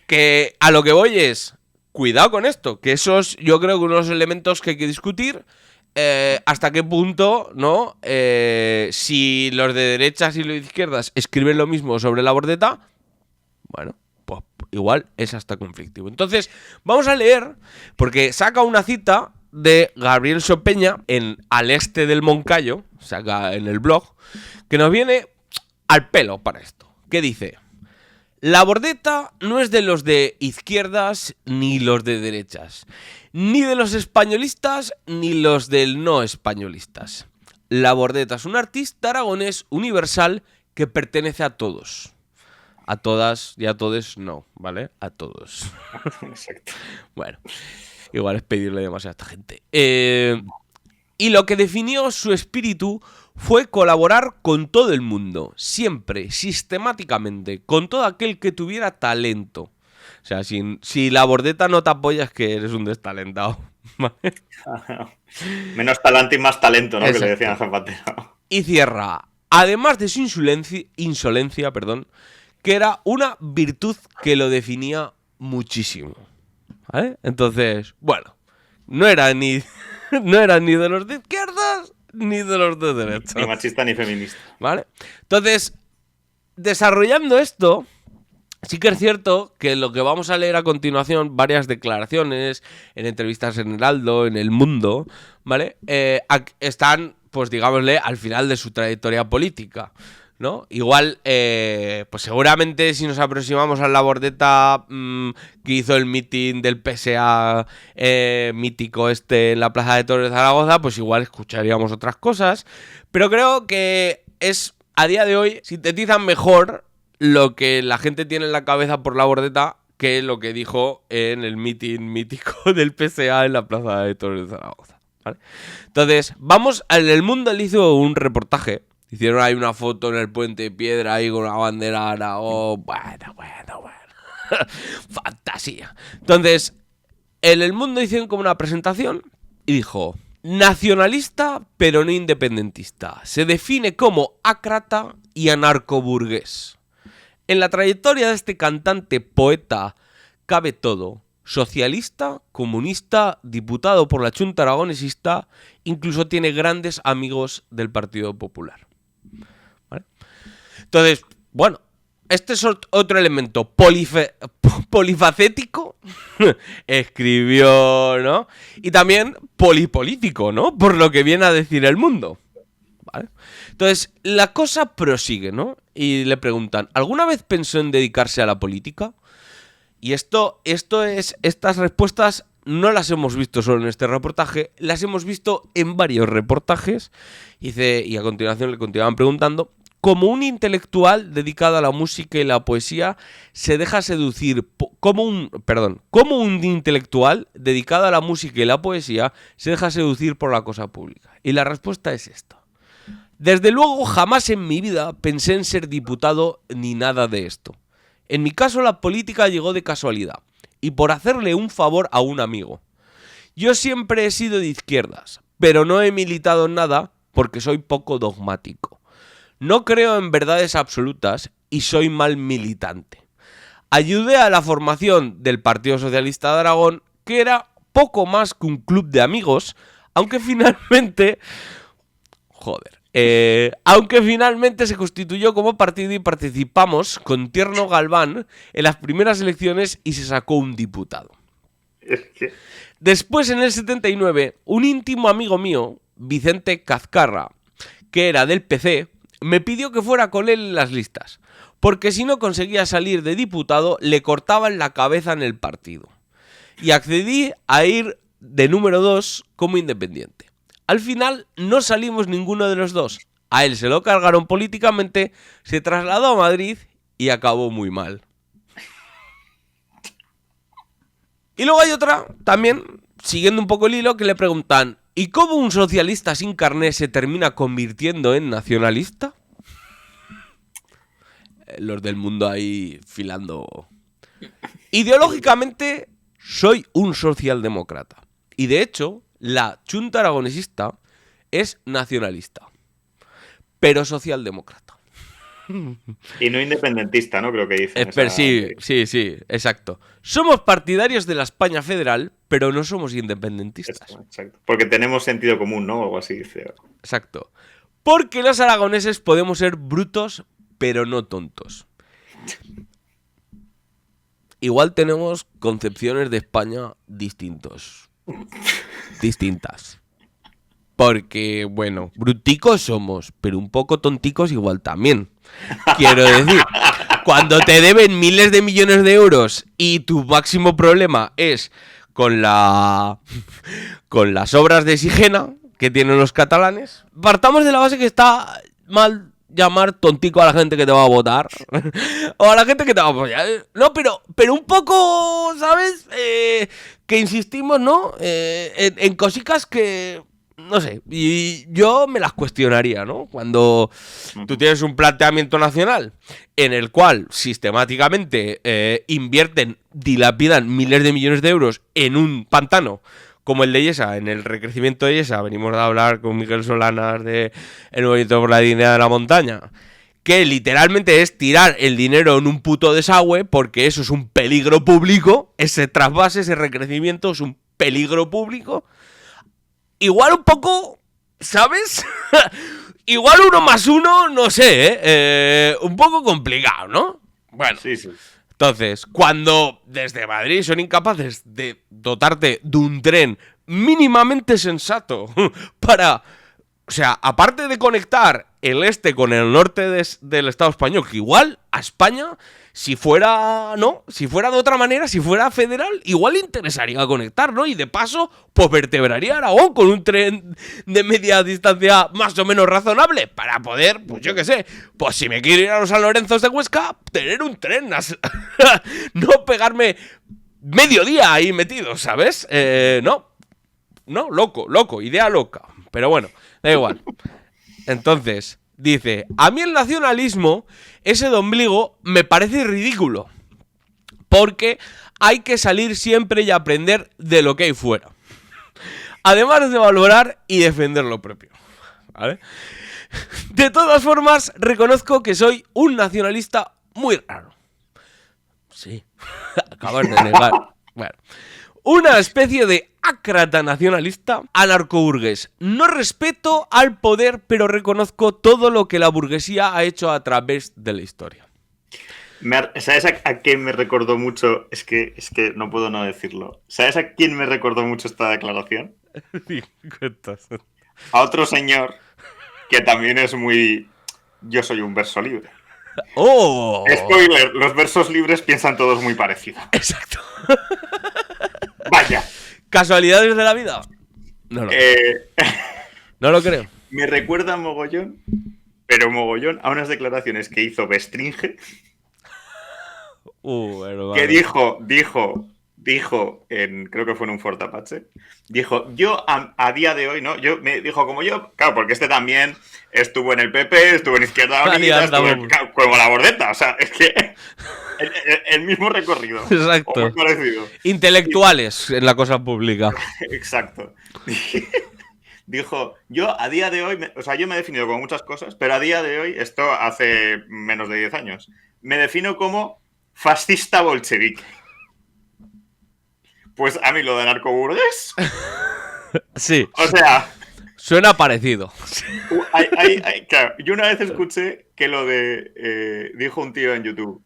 Que a lo que voy es... Cuidado con esto, que esos yo creo que unos elementos que hay que discutir... hasta qué punto, ¿no? Si los de derechas y los de izquierdas escriben lo mismo sobre la Bordeta, bueno, pues igual es hasta conflictivo. Entonces, vamos a leer, porque saca una cita de Gabriel Sopeña en Al Este del Moncayo, saca en el blog, que nos viene al pelo para esto. ¿Qué dice? La Bordeta no es de los de izquierdas ni los de derechas, ni de los españolistas ni los del no españolistas. La Bordeta es un artista aragonés universal que pertenece a todos. A todas y a todos no, ¿vale? A todos. Exacto. Bueno, igual es pedirle demasiado a esta gente. Y lo que definió su espíritu fue colaborar con todo el mundo, siempre, sistemáticamente, con todo aquel que tuviera talento. O sea, si la Bordeta no te apoya es que eres un destalentado, ¿vale? Menos talento y más talento, ¿no? Exacto. Que le decían a Zapatero. Y cierra, además de su insolencia, que era una virtud que lo definía muchísimo, ¿vale? Entonces, bueno, no era ni de los de izquierdas Ni de los dos derechos. Ni machista ni feminista. ¿Vale? Entonces, desarrollando esto, sí que es cierto que lo que vamos a leer a continuación, varias declaraciones en entrevistas en Heraldo, en El Mundo, ¿vale? Están, pues digámosle, al final de su trayectoria política, ¿no? Igual, pues seguramente si nos aproximamos a la Bordeta que hizo el mitin del PSA mítico en la Plaza de Toros de Zaragoza, pues igual escucharíamos otras cosas, pero creo que a día de hoy sintetizan mejor lo que la gente tiene en la cabeza por la Bordeta que lo que dijo en el mitin mítico del PSA en la Plaza de Toros de Zaragoza, ¿vale? Entonces, en El Mundo le hizo un reportaje. Hicieron ahí una foto en el Puente de Piedra ahí con una bandera Aragón. Bueno. Fantasía. Entonces, en El Mundo hicieron como una presentación y dijo: nacionalista pero no independentista. Se define como ácrata y anarcoburgués. En la trayectoria de este cantante poeta cabe todo. Socialista, comunista, diputado por la Chunta Aragonesista, incluso tiene grandes amigos del Partido Popular. ¿Vale? Entonces, bueno, este es otro elemento polifacético. Escribió, ¿no? Y también polipolítico, ¿no? Por lo que viene a decir El Mundo. ¿Vale? Entonces, la cosa prosigue, ¿no? Y le preguntan, ¿alguna vez pensó en dedicarse a la política? Y estas respuestas no las hemos visto solo en este reportaje, las hemos visto en varios reportajes. Y a continuación le continuaban preguntando: como un intelectual dedicado a la música y la poesía se deja seducir como un intelectual dedicado a la música y la poesía se deja seducir por la cosa pública. Y la respuesta es esta: desde luego jamás en mi vida pensé en ser diputado ni nada de esto. En mi caso la política llegó de casualidad y por hacerle un favor a un amigo. Yo siempre he sido de izquierdas, pero no he militado en nada porque soy poco dogmático. No creo en verdades absolutas y soy mal militante. Ayudé a la formación del Partido Socialista de Aragón, que era poco más que un club de amigos, aunque finalmente se constituyó como partido y participamos con Tierno Galván en las primeras elecciones y se sacó un diputado. Después, en el 79, un íntimo amigo mío, Vicente Cazcarra, que era del PC, me pidió que fuera con él en las listas, porque si no conseguía salir de diputado, le cortaban la cabeza en el partido. Y accedí a ir de número 2 como independiente. Al final no salimos ninguno de los dos. A él se lo cargaron políticamente, se trasladó a Madrid y acabó muy mal. Y luego hay otra, también, siguiendo un poco el hilo, que le preguntan: ¿y cómo un socialista sin carné se termina convirtiendo en nacionalista? Los del Mundo ahí filando. Ideológicamente soy un socialdemócrata. Y de hecho, la Chunta Aragonesista es nacionalista, pero socialdemócrata. Y no independentista, ¿no? Creo que dicen. Sí, exacto. Somos partidarios de la España federal, pero no somos independentistas. Exacto. Porque tenemos sentido común, ¿no? O algo así dice. Exacto. Porque los aragoneses podemos ser brutos, pero no tontos. Igual tenemos concepciones de España distintas. Porque, bueno, bruticos somos, pero un poco tonticos igual también. Quiero decir, cuando te deben miles de millones de euros y tu máximo problema es con las obras de Sigena que tienen los catalanes, partamos de la base que está mal llamar tontico a la gente que te va a votar o a la gente que te va a apoyar. No, pero un poco, ¿sabes? Que insistimos, ¿no? En cositas que, no sé, y yo me las cuestionaría, ¿no? Cuando tú tienes un planteamiento nacional en el cual sistemáticamente dilapidan miles de millones de euros en un pantano como el de Yesa, en el recrecimiento de Yesa. Venimos de hablar con Miguel Solanas de El Movimiento por la Dignidad de la Montaña, que literalmente es tirar el dinero en un puto desagüe, porque eso es un peligro público. Ese trasvase, ese recrecimiento es un peligro público. Igual un poco ¿sabes? Igual 1 más 1, no sé, un poco complicado, ¿no? Bueno, Sí, sí. entonces, cuando desde Madrid son incapaces de dotarte de un tren mínimamente sensato para... O sea, aparte de conectar el este con el norte del Estado español, que igual a España, si fuera, ¿no? Si fuera de otra manera, si fuera federal, igual le interesaría conectar, ¿no? Y de paso, pues vertebraría Aragón con un tren de media distancia más o menos razonable para poder, pues yo qué sé, pues si me quiero ir a los San Lorenzos de Huesca, tener un tren, no pegarme medio día ahí metido, ¿sabes? No, loco, idea loca, pero bueno. Da igual. Entonces, dice, a mí el nacionalismo, ese de ombligo, me parece ridículo. Porque hay que salir siempre y aprender de lo que hay fuera. Además de valorar y defender lo propio. ¿Vale? De todas formas, reconozco que soy un nacionalista muy raro. Sí. Acabas de negar. Bueno. Una especie de ácrata nacionalista anarcoburgués. No respeto al poder, pero reconozco todo lo que la burguesía ha hecho a través de la historia. ¿Sabes a quién me recordó mucho? Es que no puedo no decirlo. ¿Sabes a quién me recordó mucho esta declaración? Sí, cuentas. A otro señor que también es muy... Yo soy un verso libre. ¡Oh! Spoiler, los versos libres piensan todos muy parecido. Exacto. Vaya. ¿Casualidades de la vida? No, no lo creo. Me recuerda mogollón, pero mogollón, a unas declaraciones que hizo Bestringe, Bueno, que vale. dijo creo que fue en un Fort Apache, dijo, yo a día de hoy, ¿no? Dijo, como yo, claro, porque este también estuvo en el PP, estuvo en Izquierda Unida, como la Bordeta, o sea, es que el mismo recorrido. Exacto. O muy parecido. Intelectuales en la cosa pública. Exacto. Dijo, yo a día de hoy, yo me he definido como muchas cosas, pero a día de hoy, esto hace menos de 10 años, me defino como fascista bolchevique. Pues a mí lo de narcoburgués. Sí. O sea. Suena parecido. Claro, yo una vez escuché que lo de. Dijo un tío en YouTube.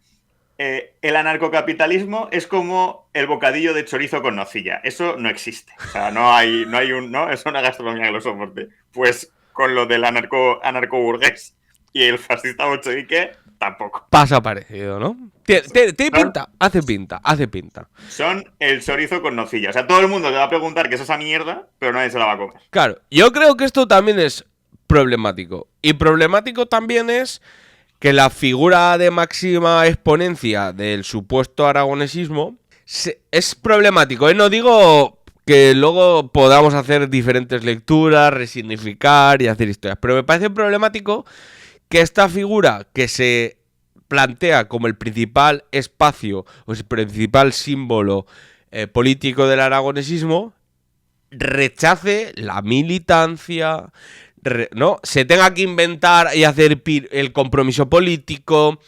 El anarcocapitalismo es como el bocadillo de chorizo con nocilla. Eso no existe. O sea, no hay no es una gastronomía que lo soporte. Pues con lo del anarcoburgués y el fascista bolchevique, tampoco. Pasa parecido, ¿no? Te pinta, hace pinta. Son el chorizo con nocilla. O sea, todo el mundo te va a preguntar qué es esa mierda, pero nadie se la va a comer. Claro, yo creo que esto también es problemático. Y problemático también es que la figura de máxima exponencia del supuesto aragonesismo es problemático. No digo que luego podamos hacer diferentes lecturas, resignificar y hacer historias, pero me parece problemático que esta figura que se plantea como el principal espacio o el principal símbolo político del aragonesismo rechace la militancia, ¿no? Se tenga que inventar y hacer el compromiso político,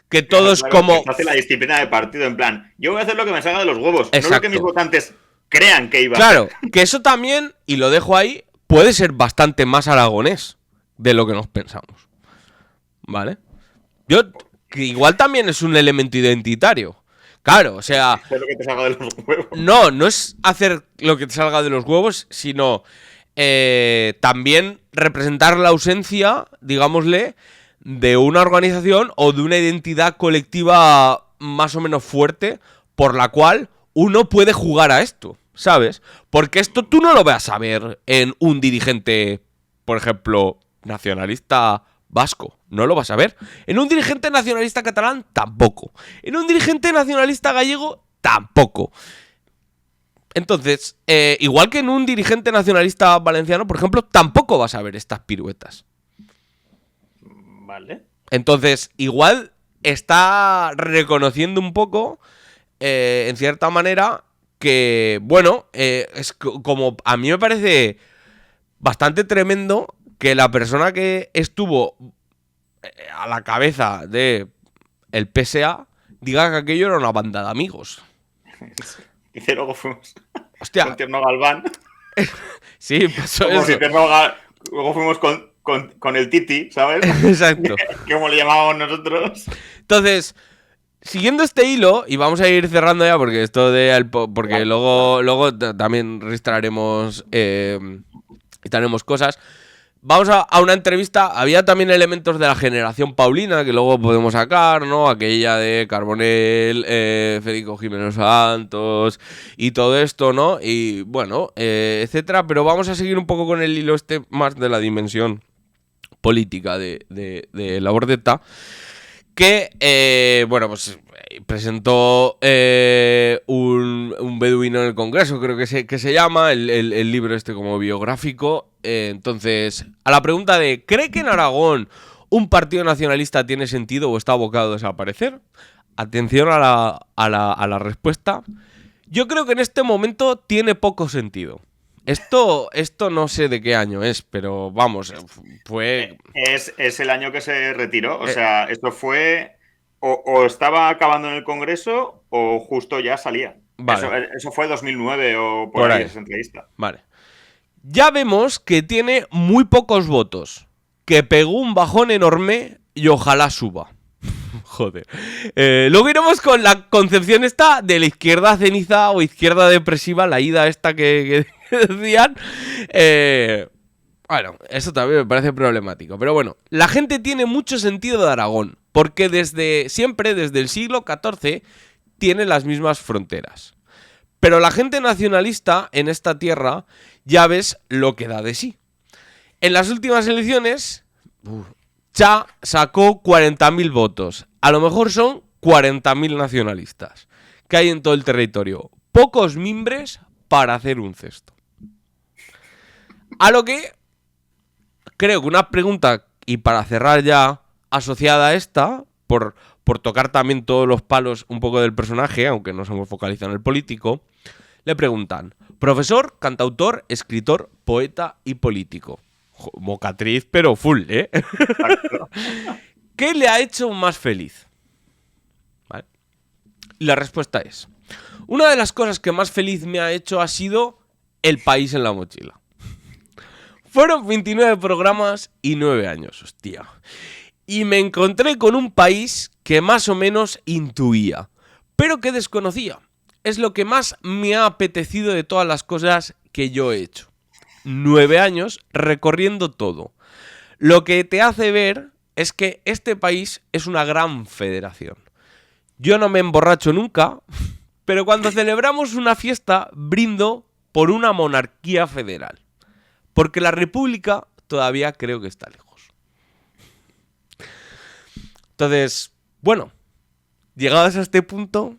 que todos claro, como... Que hace la disciplina de partido, en plan, yo voy a hacer lo que me salga de los huevos, Exacto. no lo que mis votantes crean que iba Claro, a hacer. que eso también, y lo dejo ahí, puede ser bastante más aragonés de lo que nos pensamos. ¿Vale? Que igual también es un elemento identitario. Claro, o sea... Hacer lo que te salga de los huevos. No es hacer lo que te salga de los huevos, sino también representar la ausencia, digámosle, de una organización o de una identidad colectiva más o menos fuerte por la cual uno puede jugar a esto, ¿sabes? Porque esto tú no lo vas a ver en un dirigente, por ejemplo, nacionalista vasco. No lo vas a ver. En un dirigente nacionalista catalán, tampoco. En un dirigente nacionalista gallego, tampoco. Entonces, igual que en un dirigente nacionalista valenciano, por ejemplo, tampoco vas a ver estas piruetas. Vale. Entonces, igual está reconociendo un poco, en cierta manera, que, bueno, es como a mí me parece bastante tremendo que la persona que estuvo a la cabeza de el PSA diga que aquello era una banda de amigos. Y luego fuimos Hostia. con Tierno Galván. Sí, pasó como eso. si Tierno Galván... Luego fuimos con el Titi, ¿sabes? Exacto. Como le llamábamos nosotros. Entonces, siguiendo este hilo, y vamos a ir cerrando ya, porque esto de... Porque luego también registraremos y tenemos cosas. Vamos a una entrevista. Había también elementos de la generación Paulina que luego podemos sacar, ¿no? Aquella de Carbonell, Federico Jiménez Santos y todo esto, ¿no? Y bueno, etcétera. Pero vamos a seguir un poco con el hilo este más de la dimensión política de la Bordeta. Que, bueno, pues presentó un beduino en el Congreso, creo que se llama, el libro este como biográfico. Entonces, a la pregunta de ¿cree que en Aragón un partido nacionalista tiene sentido o está abocado a desaparecer? Atención a la respuesta. Yo creo que en este momento tiene poco sentido. Esto no sé de qué año es, pero vamos, fue... Es el año que se retiró, o sea, esto fue... O estaba acabando en el Congreso o justo ya salía. Vale. Eso fue 2009 o por ahí esa entrevista. Vale. Ya vemos que tiene muy pocos votos, que pegó un bajón enorme y ojalá suba. Joder. Luego iremos con la concepción esta de la izquierda ceniza o izquierda depresiva, la ida esta que decían. Bueno, eso también me parece problemático. Pero bueno, la gente tiene mucho sentido de Aragón, porque siempre, desde el siglo XIV, tiene las mismas fronteras. Pero la gente nacionalista en esta tierra ya ves lo que da de sí. En las últimas elecciones, Cha sacó 40.000 votos. A lo mejor son 40.000 nacionalistas que hay en todo el territorio. Pocos mimbres para hacer un cesto. A lo que creo que una pregunta, y para cerrar ya, asociada a esta, por tocar también todos los palos un poco del personaje, aunque nos hemos focalizado en el político, le preguntan: profesor, cantautor, escritor, poeta y político. Mocatriz, pero full, ¿eh? ¿Qué le ha hecho más feliz? ¿Vale? Y la respuesta es: una de las cosas que más feliz me ha hecho ha sido El País en la mochila. Fueron 29 programas y 9 años, hostia. Y me encontré con un país que más o menos intuía, pero que desconocía. Es lo que más me ha apetecido de todas las cosas que yo he hecho. 9 años recorriendo todo. Lo que te hace ver es que este país es una gran federación. Yo no me emborracho nunca, pero cuando celebramos una fiesta brindo por una monarquía federal. Porque la república todavía creo que está lejos. Entonces, bueno, llegados a este punto...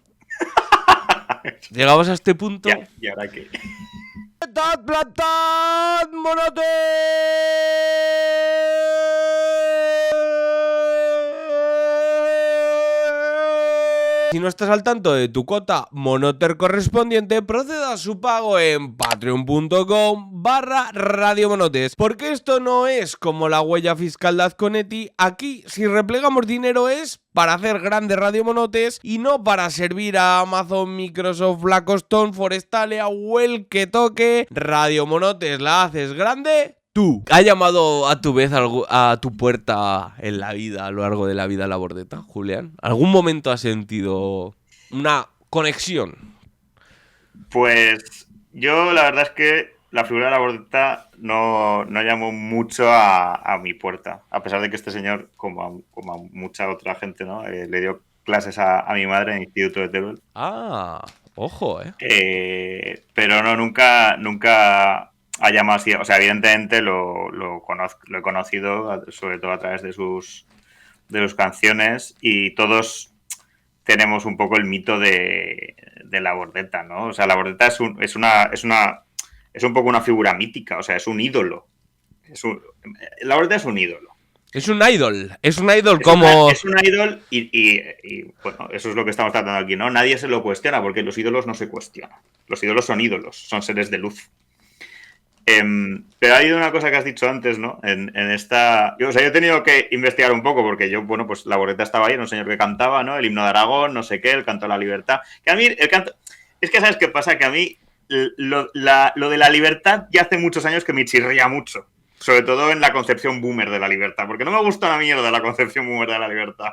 Llegamos a este punto... ¿Y ahora qué? ¡Plantad, plantad, monote! Si no estás al tanto de tu cuota Monoter correspondiente, proceda a su pago en patreon.com/radiomonotes. Porque esto no es como la huella fiscal de Azconetti. Aquí, si replegamos dinero, es para hacer grandes radiomonotes y no para servir a Amazon, Microsoft, Blackstone, Forestalia o el que toque. Radiomonotes la haces grande tú. ¿Ha llamado a tu vez a tu puerta en la vida, a lo largo de la vida, la Bordeta, Julián? ¿Algún momento has sentido una conexión? Pues yo la verdad es que la figura de la Bordeta no llamó mucho a mi puerta, a pesar de que este señor, como a mucha otra gente, ¿no? Le dio clases a mi madre en el Instituto de Teruel. Ah, ojo, pero no, nunca ha llamado así. O sea, evidentemente lo he conocido, sobre todo a través de sus canciones, y todos tenemos un poco el mito de la Bordeta, ¿no? O sea, la Bordeta es un poco una figura mítica, o sea, es un ídolo. La Bordeta es un ídolo. Es un idol como... Es un idol y bueno, eso es lo que estamos tratando aquí, ¿no? Nadie se lo cuestiona porque los ídolos no se cuestionan. Los ídolos, son seres de luz. Pero hay una cosa que has dicho antes, ¿no? En esta... yo he tenido que investigar un poco porque yo, bueno, pues la Bordeta estaba ahí, era un señor que cantaba, ¿no? El himno de Aragón, no sé qué, el canto a la libertad. Que a mí el canto... Es que, ¿sabes qué pasa? Que a mí lo de la libertad ya hace muchos años que me chirría mucho. sobre todo en la concepción boomer de la libertad, porque no me gusta una mierda la concepción boomer de la libertad,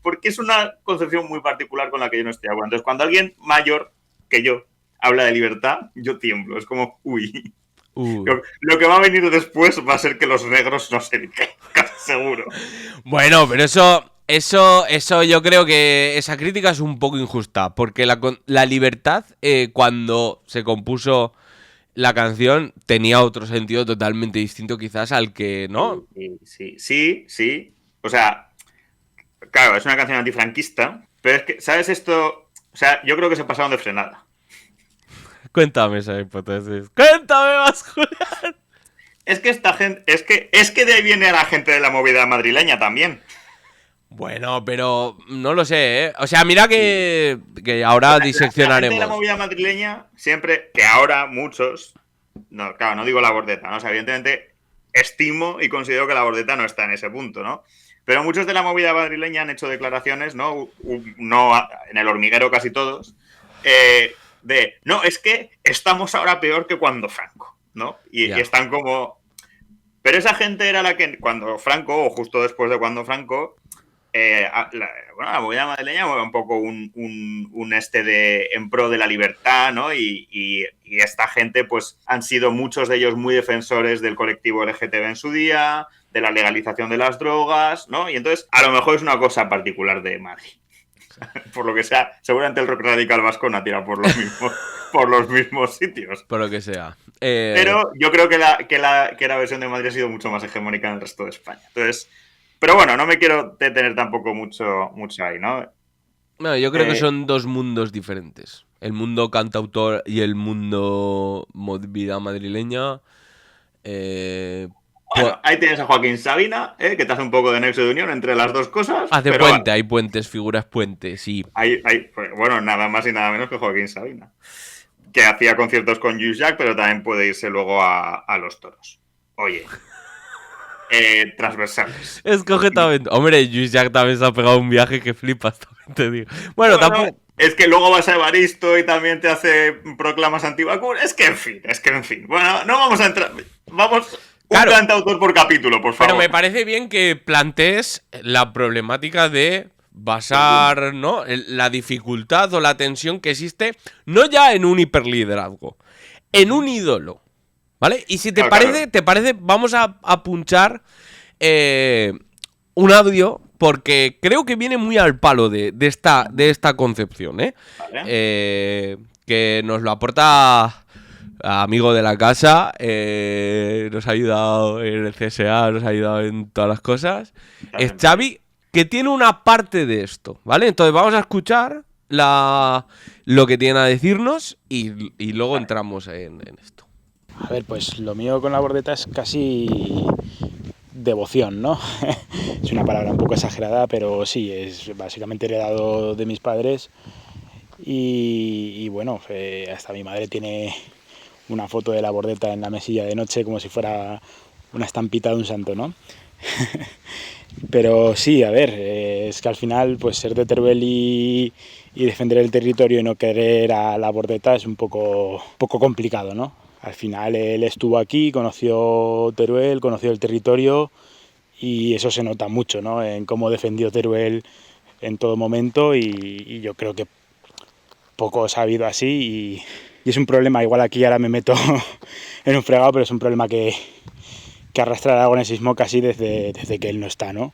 porque es una concepción muy particular con la que yo no estoy de acuerdo. Entonces, cuando alguien mayor que yo habla de libertad, yo tiemblo, es como, uy. Lo que va a venir después va a ser que los negros no se dediquen, casi seguro. Bueno, pero eso yo creo que esa crítica es un poco injusta, porque la libertad, cuando se compuso la canción, tenía otro sentido totalmente distinto quizás al que, ¿no? Sí. O sea, claro, es una canción antifranquista, pero es que, ¿sabes esto? O sea, yo creo que se pasaron de frenada. Cuéntame esa hipótesis. ¡Cuéntame más, Julián! Es que esta gente, es que de ahí viene la gente de la movida madrileña también. Bueno, pero no lo sé, ¿eh? O sea, mira que ahora diseccionaremos. La gente de la movida madrileña, siempre, que ahora muchos, no, claro, no digo la Bordeta, ¿no? O sea, evidentemente estimo y considero que la Bordeta no está en ese punto, ¿no? Pero muchos de la movida madrileña han hecho declaraciones, ¿no? No, en El Hormiguero casi todos, no, es que estamos ahora peor que cuando Franco, ¿no? Y están como... Pero esa gente era la que cuando Franco, o justo después de cuando Franco, la movida madrileña fue un poco un en pro de la libertad, ¿no? Y esta gente, pues, han sido muchos de ellos muy defensores del colectivo LGTB en su día, de la legalización de las drogas, ¿no? Y entonces, a lo mejor es una cosa particular de Madrid. Por lo que sea, seguramente el rock radical vasco no tira por los mismos sitios. Por lo que sea. Pero yo creo que la versión de Madrid ha sido mucho más hegemónica en el resto de España. Entonces, pero bueno, no me quiero detener tampoco mucho ahí, ¿no? No, yo creo que son dos mundos diferentes. El mundo cantautor y el mundo vida madrileña. Bueno, ahí tienes a Joaquín Sabina, que te hace un poco de nexo de unión entre las dos cosas. Hace puente, bueno, hay puentes, figuras puentes, sí. Bueno, nada más y nada menos que Joaquín Sabina, que hacía conciertos con Lluís Llach, pero también puede irse luego a los toros. Oye, transversales. Escoge también. Hombre, Lluís Llach también se ha pegado un viaje que flipas, también te digo. Bueno, tampoco... Es que luego vas a Evaristo y también te hace proclamas antivacunas. Es que en fin. Bueno, no vamos a entrar... Vamos... Claro, un cantautor por capítulo, por favor. Pero me parece bien que plantees la problemática de basar, ¿no?, la dificultad o la tensión que existe, no ya en un hiperliderazgo, en un ídolo, ¿vale? Y si te parece, vamos a punchar un audio, porque creo que viene muy al palo de esta concepción, ¿eh? Vale. Que nos lo aporta... amigo de la casa, nos ha ayudado en el CSA, nos ha ayudado en todas las cosas. Es Xavi, que tiene una parte de esto, ¿vale? Entonces vamos a escuchar lo que tiene a decirnos y luego entramos en esto. A ver, pues lo mío con la Bordeta es casi devoción, ¿no? Es una palabra un poco exagerada, pero sí, es básicamente heredado de mis padres y bueno, hasta mi madre tiene una foto de la Bordeta en la mesilla de noche como si fuera una estampita de un santo, ¿no? Pero sí, a ver, es que al final pues ser de Teruel y defender el territorio y no querer a la Bordeta es un poco complicado, ¿no? Al final él estuvo aquí, conoció Teruel, conoció el territorio y eso se nota mucho, ¿no? En cómo defendió Teruel en todo momento y yo creo que poco se ha habido así y es un problema, igual aquí ahora me meto en un fregado, pero es un problema que arrastra el aragonesismo casi desde que él no está, ¿no?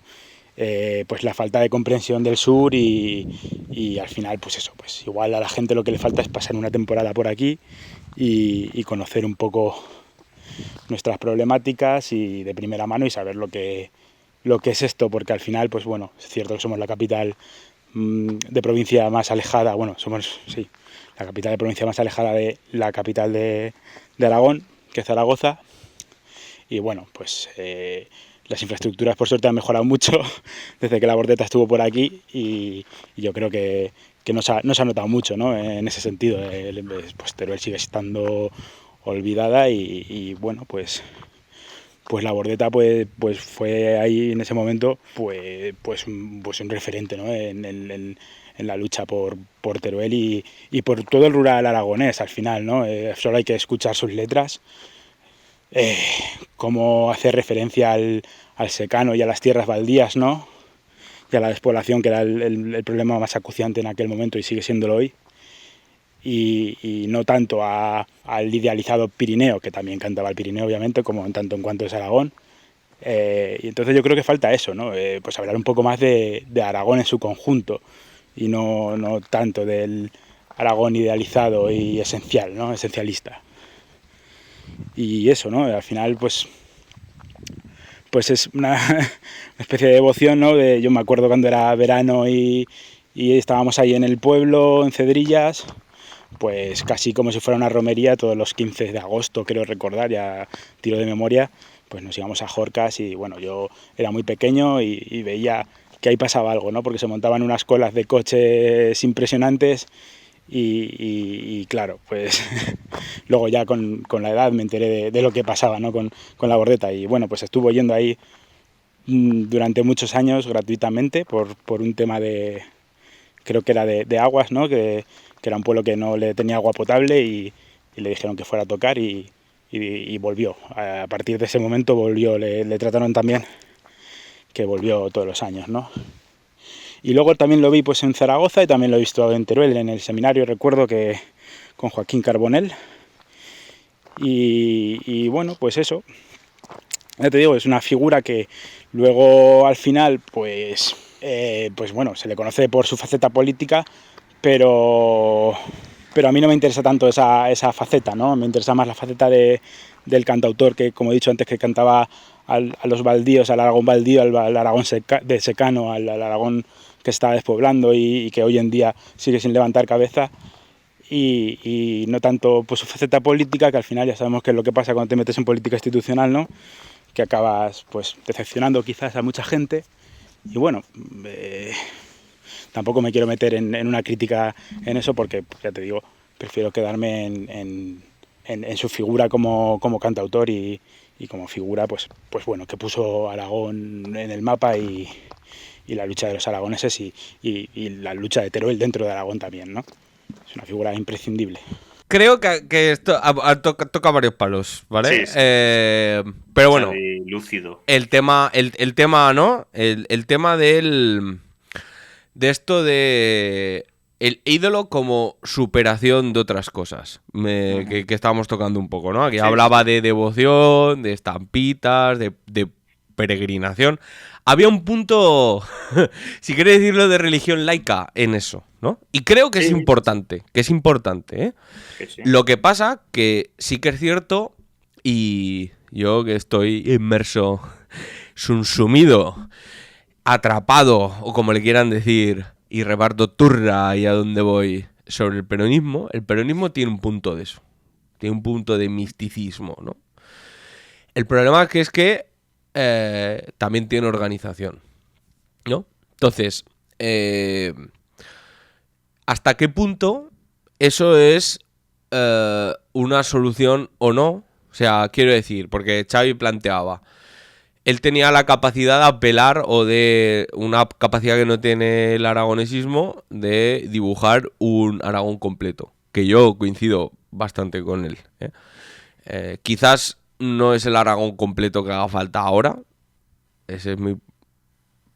Pues la falta de comprensión del sur y al final, pues eso, pues igual a la gente lo que le falta es pasar una temporada por aquí y conocer un poco nuestras problemáticas y de primera mano y saber lo que es esto, porque al final, pues bueno, es cierto que somos la capital de provincia más alejada, bueno, somos, sí, la capital de provincia más alejada de la capital de Aragón, que es Zaragoza, y bueno, pues las infraestructuras por suerte han mejorado mucho desde que la Bordeta estuvo por aquí y yo creo que no se ha notado mucho, ¿no? En ese sentido, pues Teruel sigue estando olvidada y bueno, pues la Bordeta pues fue ahí en ese momento pues un referente, ¿no? en la lucha por Teruel y por todo el rural aragonés al final, ¿no? Solo hay que escuchar sus letras cómo hace referencia al secano y a las tierras baldías, ¿no? Y a la despoblación, que era el problema más acuciante en aquel momento y sigue siéndolo hoy. Y no tanto al idealizado Pirineo, que también cantaba el Pirineo, obviamente, como en tanto en cuanto es Aragón. Y entonces yo creo que falta eso, ¿no? Pues hablar un poco más de Aragón en su conjunto y no tanto del Aragón idealizado y esencial, ¿no? Esencialista. Y eso, ¿no? Al final, pues es una especie de devoción, ¿no? Yo me acuerdo cuando era verano y estábamos ahí en el pueblo, en Cedrillas, pues casi como si fuera una romería, todos los 15 de agosto, creo recordar, ya tiro de memoria, pues nos íbamos a Jorcas y bueno, yo era muy pequeño y veía que ahí pasaba algo, ¿no? Porque se montaban unas colas de coches impresionantes y claro, pues luego ya con la edad me enteré de lo que pasaba, ¿no? con la bordeta y bueno, pues estuvo yendo ahí durante muchos años gratuitamente por un tema de, creo que era de aguas, ¿no? Que era un pueblo que no le tenía agua potable y le dijeron que fuera a tocar y volvió. A partir de ese momento volvió, le trataron también que volvió todos los años, ¿no? Y luego también lo vi pues en Zaragoza y también lo he visto en Teruel, en el seminario, recuerdo que con Joaquín Carbonell. Y bueno, pues eso, ya te digo, es una figura que luego al final pues bueno, se le conoce por su faceta política, pero a mí no me interesa tanto esa faceta, ¿no? Me interesa más la faceta del cantautor que, como he dicho antes, que cantaba a los baldíos, al Aragón baldío, al Aragón de secano, al Aragón que está despoblando y que hoy en día sigue sin levantar cabeza. Y no tanto pues su faceta política, que al final ya sabemos qué es lo que pasa cuando te metes en política institucional, ¿no? Que acabas pues decepcionando quizás a mucha gente. Y bueno, tampoco me quiero meter en una crítica en eso porque, ya te digo, prefiero quedarme en su figura como cantautor y como figura pues bueno, que puso Aragón en el mapa y la lucha de los aragoneses y la lucha de Teruel dentro de Aragón también, ¿no? Es una figura imprescindible. Creo que esto toca varios palos, ¿vale? Sí. Pero bueno, lúcido. el tema, ¿no? El tema de esto de el ídolo como superación de otras cosas que estábamos tocando un poco, ¿no? Aquí hablaba de devoción, de estampitas, de peregrinación. Había un punto, si quieres decirlo, de religión laica en eso, ¿no? Y creo que es importante, ¿eh? Sí. Lo que pasa que sí que es cierto, y yo que estoy inmerso, sumido, atrapado, o como le quieran decir, y reparto turra ahí a donde voy sobre el peronismo tiene un punto de eso, tiene un punto de misticismo, ¿no? El problema es que también tiene organización, ¿no? Entonces, ¿hasta qué punto eso es una solución o no? O sea, quiero decir, porque Xavi planteaba, él tenía la capacidad de apelar o de una capacidad que no tiene el aragonesismo de dibujar un Aragón completo, que yo coincido bastante con él, ¿eh? Quizás no es el Aragón completo que haga falta ahora, ese es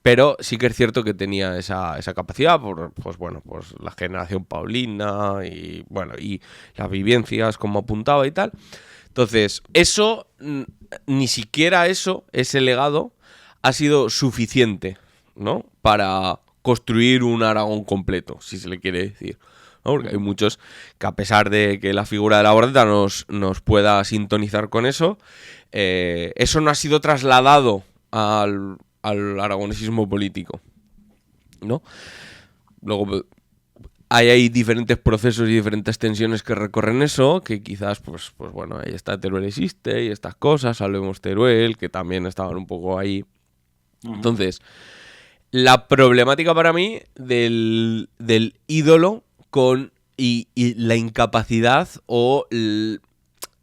pero sí que es cierto que tenía esa capacidad por pues la generación paulina y bueno, y las vivencias como apuntaba y tal. Entonces, eso, ni siquiera ese legado ha sido suficiente, ¿no? Para construir un Aragón completo, si se le quiere decir, ¿no? Porque hay muchos que, a pesar de que la figura de la bordeta nos pueda sintonizar con eso, eso no ha sido trasladado al aragonesismo político, ¿no? Luego hay diferentes procesos y diferentes tensiones que recorren eso, que quizás, pues bueno, ahí está Teruel existe y estas cosas, hablemos Teruel, que también estaban un poco ahí. Entonces, la problemática para mí del ídolo y la incapacidad o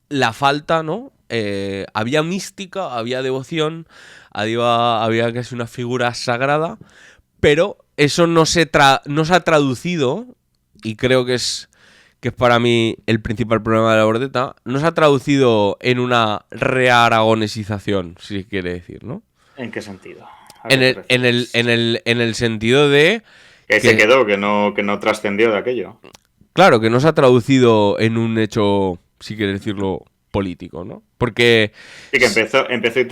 la falta, ¿no? Había mística, había devoción, había casi una figura sagrada, pero eso no se ha traducido, y creo que es que es para mí el principal problema de la Bordeta, no se ha traducido en una rearagonesización, si se quiere decir, ¿no? ¿En qué sentido? En el sentido de... Que se quedó, que no trascendió de aquello. Claro, que no se ha traducido en un hecho, si quiere decirlo, político, ¿no? Porque... Sí, que empezó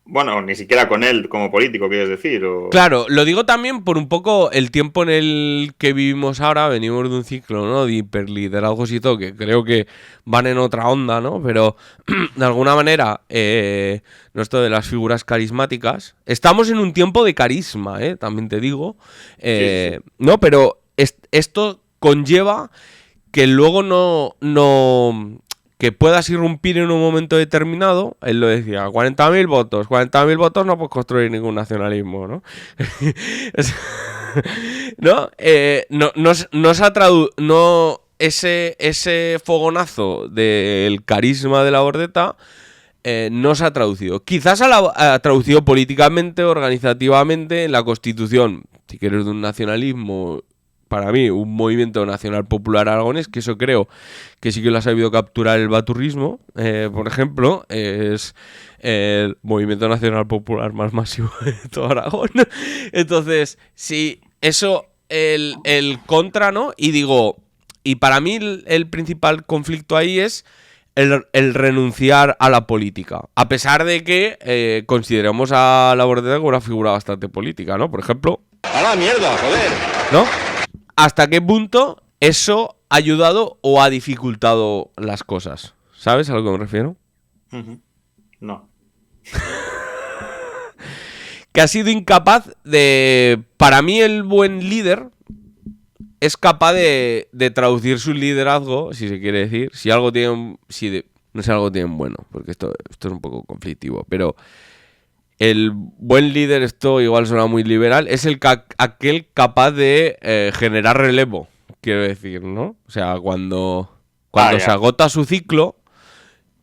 bueno, ni siquiera con él como político, quieres decir. Claro, lo digo también por un poco el tiempo en el que vivimos ahora. Venimos de un ciclo, ¿no? De hiperliderazgos y todo, que creo que van en otra onda, ¿no? Pero de alguna manera, no esto de las figuras carismáticas. Estamos en un tiempo de carisma, también te digo. Sí. No, pero esto conlleva que luego no que puedas irrumpir en un momento determinado. Él lo decía, 40.000 votos. 40.000 votos no puedes construir ningún nacionalismo, ¿no? No se ha traducido... Ese fogonazo del carisma de la Bordeta no se ha traducido. Quizás ha traducido políticamente, organizativamente, en la Constitución, si quieres, de un nacionalismo... Para mí, un movimiento nacional popular aragonés, que eso creo que sí que lo ha sabido capturar el baturrismo, por ejemplo, es el movimiento nacional popular más masivo de todo Aragón. Entonces, sí, eso, el contra, ¿no? Y digo, y para mí el principal conflicto ahí es el renunciar a la política. A pesar de que consideramos a la Bordeta como una figura bastante política, ¿no? Por ejemplo... ¡A la mierda, joder! ¿No? ¿Hasta qué punto eso ha ayudado o ha dificultado las cosas? ¿Sabes a lo que me refiero? No. Que ha sido incapaz de... Para mí el buen líder es capaz de traducir su liderazgo, si se quiere decir, si algo tiene... no sé, algo tienen bueno, porque esto es un poco conflictivo, pero... El buen líder, esto igual suena muy liberal, es aquel capaz de generar relevo, quiero decir, ¿no? O sea, cuando se agota su ciclo,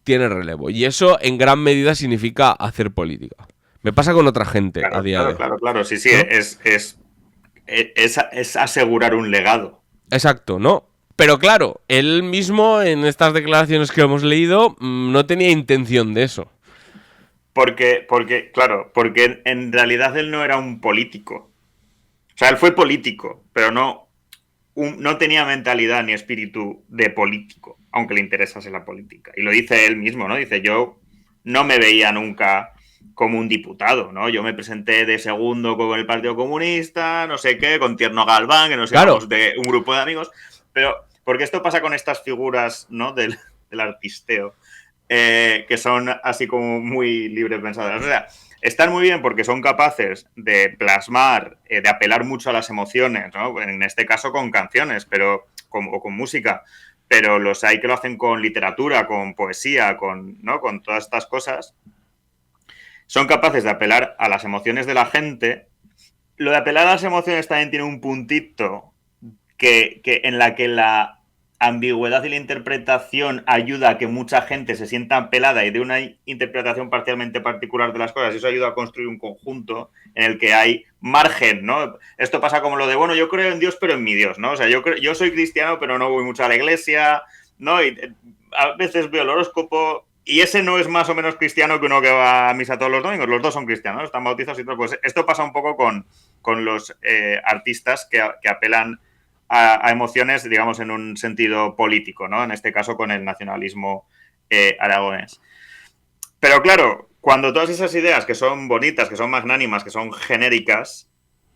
tiene relevo. Y eso en gran medida significa hacer política. Me pasa con otra gente a día de hoy. Claro, sí, ¿no? Es asegurar un legado. Exacto, ¿no? Pero claro, él mismo en estas declaraciones que hemos leído no tenía intención de eso. Porque en realidad él no era un político. O sea, él fue político, pero no tenía mentalidad ni espíritu de político, aunque le interesase la política. Y lo dice él mismo, ¿no? Dice, yo no me veía nunca como un diputado, ¿no? Yo me presenté de segundo con el Partido Comunista, no sé qué, con Tierno Galván, que nos llamamos de un grupo de amigos. Pero, porque esto pasa con estas figuras, ¿no? Del artisteo. Que son así como muy libre pensadoras. O sea, están muy bien porque son capaces de plasmar, de apelar mucho a las emociones, ¿no? En este caso con canciones, o con música, pero los hay que lo hacen con literatura, con poesía, ¿no? Con todas estas cosas. Son capaces de apelar a las emociones de la gente. Lo de apelar a las emociones también tiene un puntito en la que la ambigüedad y la interpretación ayuda a que mucha gente se sienta apelada y dé una interpretación parcialmente particular de las cosas, y eso ayuda a construir un conjunto en el que hay margen, ¿no? Esto pasa como lo de, bueno, yo creo en Dios, pero en mi Dios, ¿no? O sea, yo soy cristiano, pero no voy mucho a la iglesia, ¿no? Y a veces veo el horóscopo, y ese no es más o menos cristiano que uno que va a misa todos los domingos. Los dos son cristianos, están bautizados y todo. Pues esto pasa un poco con los artistas que apelan a emociones, digamos, en un sentido político, ¿no? En este caso con el nacionalismo aragonés. Pero claro, cuando todas esas ideas que son bonitas, que son magnánimas, que son genéricas,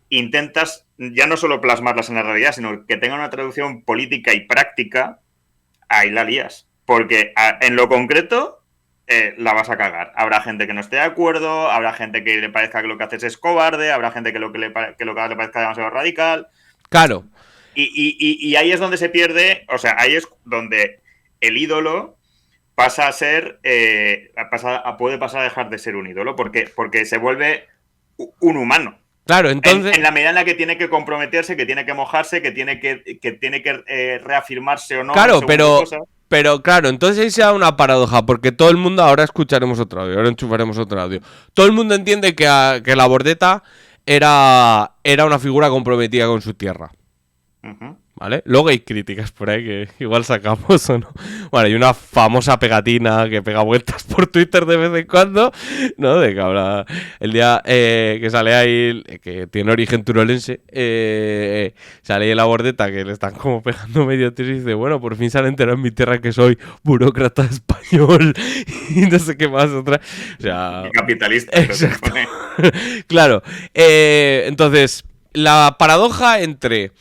intentas ya no solo plasmarlas en la realidad, sino que tengan una traducción política y práctica, ahí la lías. Porque en lo concreto la vas a cagar. Habrá gente que no esté de acuerdo, habrá gente que le parezca que lo que haces es cobarde, habrá gente que lo que le parezca demasiado radical. Claro. Y ahí es donde se pierde, o sea, ahí es donde el ídolo pasa a ser, puede pasar a dejar de ser un ídolo, porque se vuelve un humano. Claro, entonces... En la medida en la que tiene que comprometerse, que tiene que mojarse, que tiene que reafirmarse o no. Claro, pero claro, entonces ahí se da una paradoja, porque todo el mundo, ahora escucharemos otro audio, ahora enchufaremos otro audio. Todo el mundo entiende que la Bordeta era una figura comprometida con su tierra. Uh-huh. ¿vale? Luego hay críticas por ahí que igual sacamos o no. Bueno, hay una famosa pegatina que pega vueltas por Twitter de vez en cuando, ¿no? De que habla el día que sale ahí, que tiene origen turolense, sale ahí la bordeta que le están como pegando medio tiro y dice, bueno, por fin se han enterado en mi tierra que soy burócrata español y no sé qué más otra. O sea... Y capitalista. Exacto. Claro. Entonces, la paradoja entre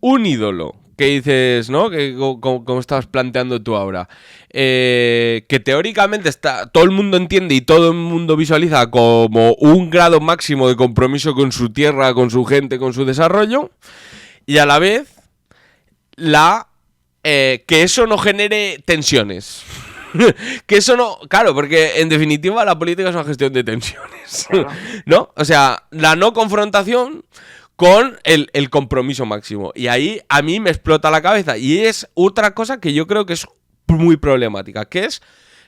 un ídolo que dices, ¿no? Que como estabas planteando tú ahora, que teóricamente todo el mundo entiende y todo el mundo visualiza como un grado máximo de compromiso con su tierra, con su gente, con su desarrollo, y a la vez que eso no genere tensiones. Que eso no... Claro, porque en definitiva la política es una gestión de tensiones. Claro. ¿No? O sea, la no confrontación con el compromiso máximo. Y ahí a mí me explota la cabeza. Y es otra cosa que yo creo que es muy problemática, que es,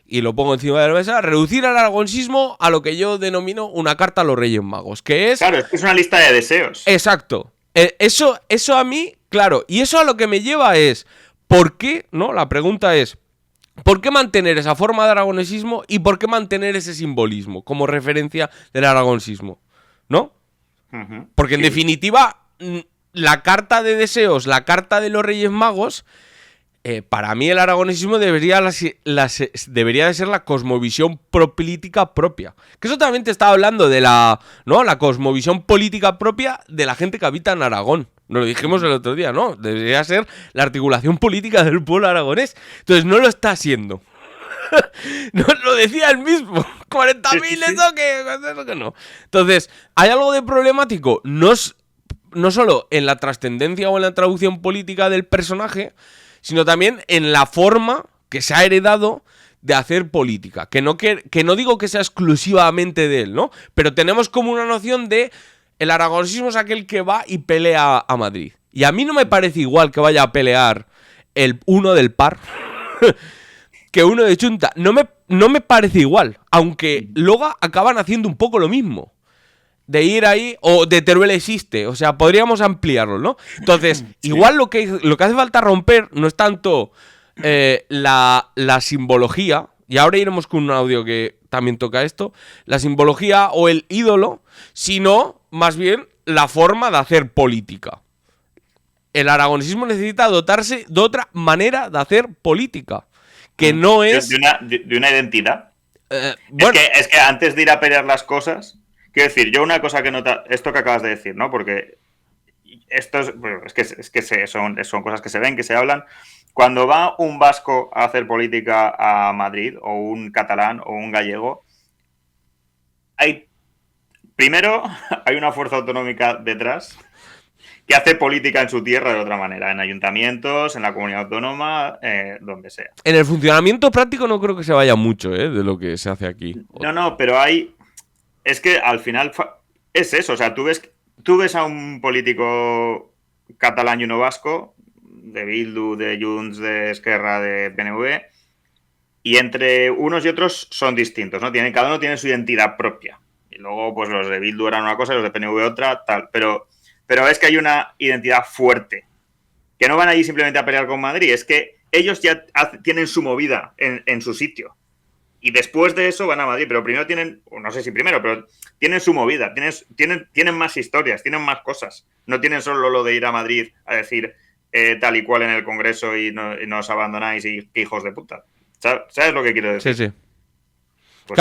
y lo pongo encima de la mesa, reducir al aragonismo a lo que yo denomino una carta a los Reyes Magos, que es... Claro, es una lista de deseos. Exacto. Eso a mí, claro, y eso a lo que me lleva es, ¿por qué? ¿No? La pregunta es, ¿por qué mantener esa forma de aragonesismo y por qué mantener ese simbolismo como referencia del aragonesismo? ¿No? Porque en definitiva, la carta de deseos, la carta de los Reyes Magos, para mí el aragonesismo debería de ser la cosmovisión política propia. Que eso también te estaba hablando de la cosmovisión política propia de la gente que habita en Aragón. Nos lo dijimos el otro día, ¿no? Debería ser la articulación política del pueblo aragonés. Entonces no lo está haciendo. No lo decía él mismo. 40.000 eso que no. Entonces, ¿hay algo de problemático? No solo en la trascendencia o en la traducción política del personaje, sino también en la forma que se ha heredado de hacer política. Que no digo que sea exclusivamente de él, ¿no? Pero tenemos como una noción de el aragonesismo es aquel que va y pelea a Madrid. Y a mí no me parece igual que vaya a pelear uno del PAR que uno de Chunta. No me parece igual, aunque luego acaban haciendo un poco lo mismo. De ir ahí, o de Teruel existe, o sea, podríamos ampliarlo, ¿no? Entonces, sí. Igual lo que hace falta romper no es tanto la simbología, y ahora iremos con un audio que también toca esto, la simbología o el ídolo, sino más bien la forma de hacer política. El aragonesismo necesita dotarse de otra manera de hacer política, que no es... De una identidad. Bueno. Es que antes de ir a pelear las cosas... Quiero decir, yo una cosa que nota, esto que acabas de decir, ¿no? Porque esto es que son cosas que se ven, que se hablan. Cuando va un vasco a hacer política a Madrid, o un catalán, o un gallego, primero hay una fuerza autonómica detrás que hace política en su tierra de otra manera, en ayuntamientos, en la comunidad autónoma, donde sea. En el funcionamiento práctico no creo que se vaya mucho, de lo que se hace aquí. No, pero hay... Es que al final es eso, o sea, tú ves a un político catalán y uno vasco, de Bildu, de Junts, de Esquerra, de PNV, y entre unos y otros son distintos, ¿no? Cada uno tiene su identidad propia. Y luego, pues los de Bildu eran una cosa y los de PNV otra, tal. Pero es que hay una identidad fuerte, que no van allí simplemente a pelear con Madrid, es que ellos ya tienen su movida en su sitio. Y después de eso van a Madrid, pero primero tienen, no sé si primero, pero tienen su movida, tienen más historias, tienen más cosas. No tienen solo lo de ir a Madrid a decir tal y cual en el Congreso y nos abandonáis y qué hijos de puta. ¿Sabes lo que quiero decir? Sí. Pues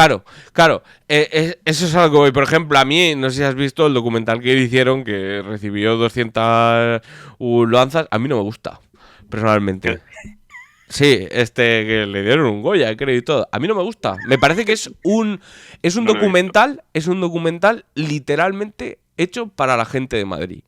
claro. Eso es algo que, por ejemplo, a mí, no sé si has visto el documental que hicieron, que recibió 200 lanzas. A mí no me gusta, personalmente. Sí, que le dieron un Goya, creo, y todo. A mí no me gusta. Me parece que es un documental literalmente hecho para la gente de Madrid.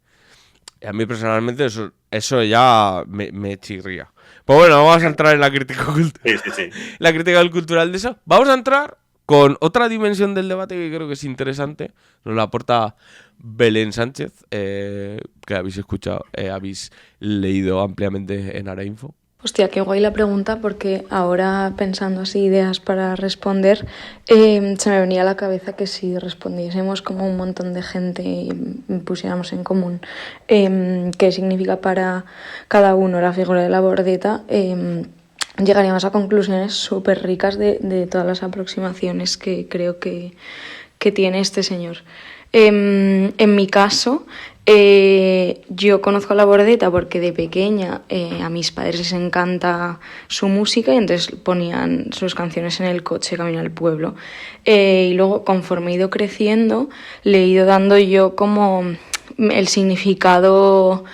Y a mí personalmente eso ya me chirría. Pues bueno, vamos a entrar en la crítica cultural. Sí. La crítica cultural de eso. Vamos a entrar con otra dimensión del debate que creo que es interesante. Nos la aporta Belén Sánchez, que habéis escuchado, habéis leído ampliamente en Arainfo. Hostia, qué guay la pregunta, porque ahora pensando así ideas para responder, se me venía a la cabeza que si respondiésemos como un montón de gente y pusiéramos en común qué significa para cada uno la figura de la Bordeta, llegaríamos a conclusiones súper ricas de todas las aproximaciones que creo que tiene este señor. En mi caso, yo conozco a la Bordeta porque de pequeña a mis padres les encanta su música y entonces ponían sus canciones en el coche camino al pueblo. Y luego, conforme he ido creciendo, le he ido dando yo como el significado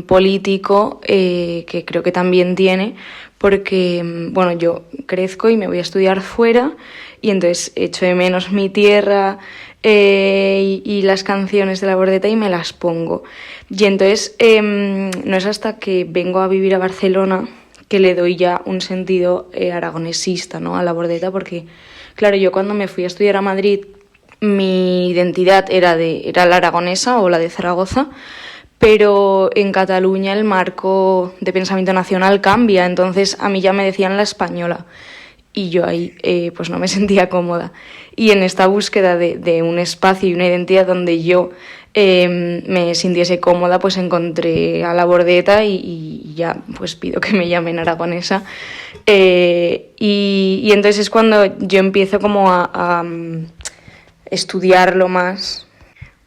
político que creo que también tiene, porque bueno, yo crezco y me voy a estudiar fuera y entonces echo de menos mi tierra y las canciones de la Bordeta y me las pongo. Y entonces no es hasta que vengo a vivir a Barcelona que le doy ya un sentido aragonesista, ¿no?, a la Bordeta, porque claro, yo cuando me fui a estudiar a Madrid mi identidad era la aragonesa o la de Zaragoza, pero en Cataluña el marco de pensamiento nacional cambia, entonces a mí ya me decían la española y yo ahí pues no me sentía cómoda. Y en esta búsqueda de un espacio y una identidad donde yo me sintiese cómoda, pues encontré a la Bordeta y ya pues pido que me llamen aragonesa. Y entonces es cuando yo empiezo como a estudiarlo más.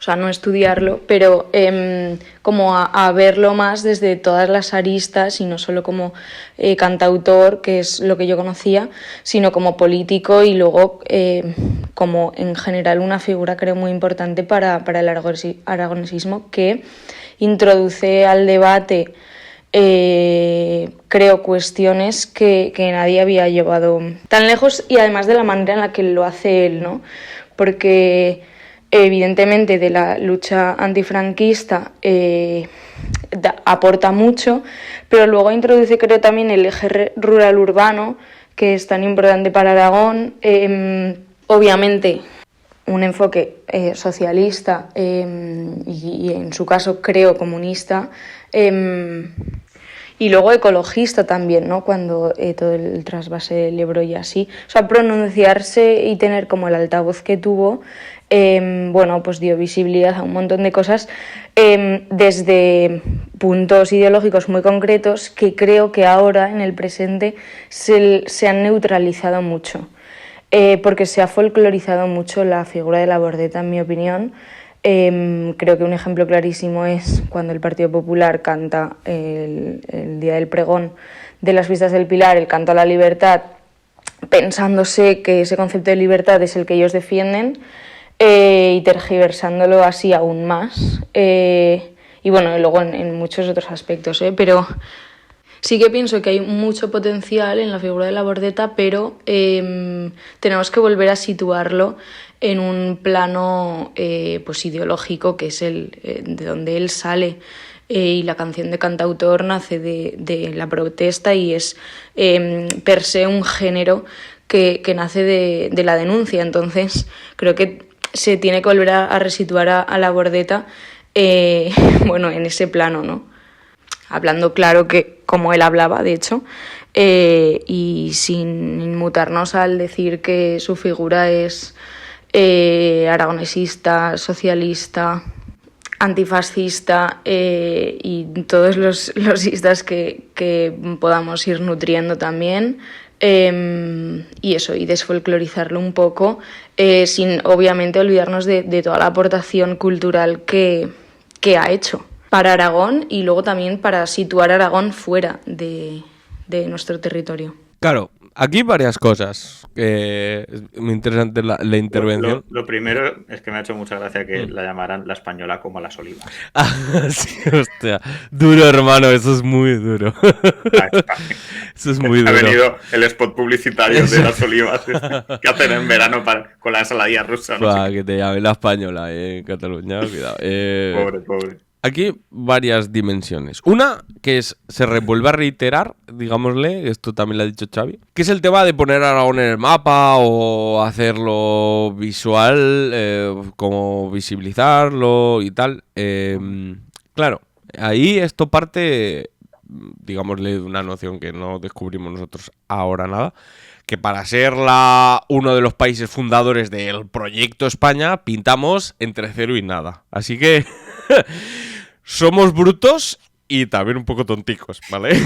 O sea, no estudiarlo, pero como a verlo más desde todas las aristas y no solo como cantautor, que es lo que yo conocía, sino como político y luego como en general una figura creo muy importante para el aragonesismo, que introduce al debate creo cuestiones que nadie había llevado tan lejos y además de la manera en la que lo hace él, ¿no? Porque evidentemente de la lucha antifranquista aporta mucho, pero luego introduce creo también el eje rural-urbano, que es tan importante para Aragón, obviamente un enfoque socialista y en su caso creo comunista, y luego ecologista también, ¿no?, cuando todo el trasvase del Ebro y así. O sea, pronunciarse y tener como el altavoz que tuvo, bueno, pues dio visibilidad a un montón de cosas desde puntos ideológicos muy concretos que creo que ahora, en el presente, se han neutralizado mucho. Porque se ha folclorizado mucho la figura de la Bordeta, en mi opinión. Creo que un ejemplo clarísimo es cuando el Partido Popular canta el día del pregón de las fiestas del Pilar, el canto a la libertad, pensándose que ese concepto de libertad es el que ellos defienden y tergiversándolo así aún más. Y bueno, luego en muchos otros aspectos, pero sí que pienso que hay mucho potencial en la figura de la Bordeta, pero tenemos que volver a situarlo en un plano pues ideológico, que es de donde él sale. Y la canción de cantautor nace de la protesta y es per se un género que nace de la denuncia. Entonces creo que se tiene que volver a resituar a la Bordeta bueno, en ese plano, ¿no? Hablando claro que como él hablaba, de hecho, y sin inmutarnos al decir que su figura es aragonesista, socialista, antifascista y todos los istas que podamos ir nutriendo también. Y eso, y desfolclorizarlo un poco, sin obviamente olvidarnos de toda la aportación cultural que ha hecho para Aragón y luego también para situar a Aragón fuera de nuestro territorio. Claro, aquí varias cosas. Es muy interesante la intervención. Lo primero es que me ha hecho mucha gracia que la llamaran la española como las olivas. Sí, hostia. Duro, hermano, eso es muy duro. Eso es muy duro. Ha venido el spot publicitario de las olivas que hacen en verano con la ensaladilla rusa. No sé que te llame la española en Cataluña, cuidado. Pobre. Aquí varias dimensiones. Una, que se revuelve a reiterar, digámosle, esto también lo ha dicho Xavi, que es el tema de poner a Aragón en el mapa o hacerlo visual, como visibilizarlo y tal. Claro, ahí esto parte digámosle una noción que no descubrimos nosotros ahora nada, que para ser uno de los países fundadores del proyecto España, pintamos entre 0 y nada. Así que somos brutos y también un poco tonticos, ¿vale?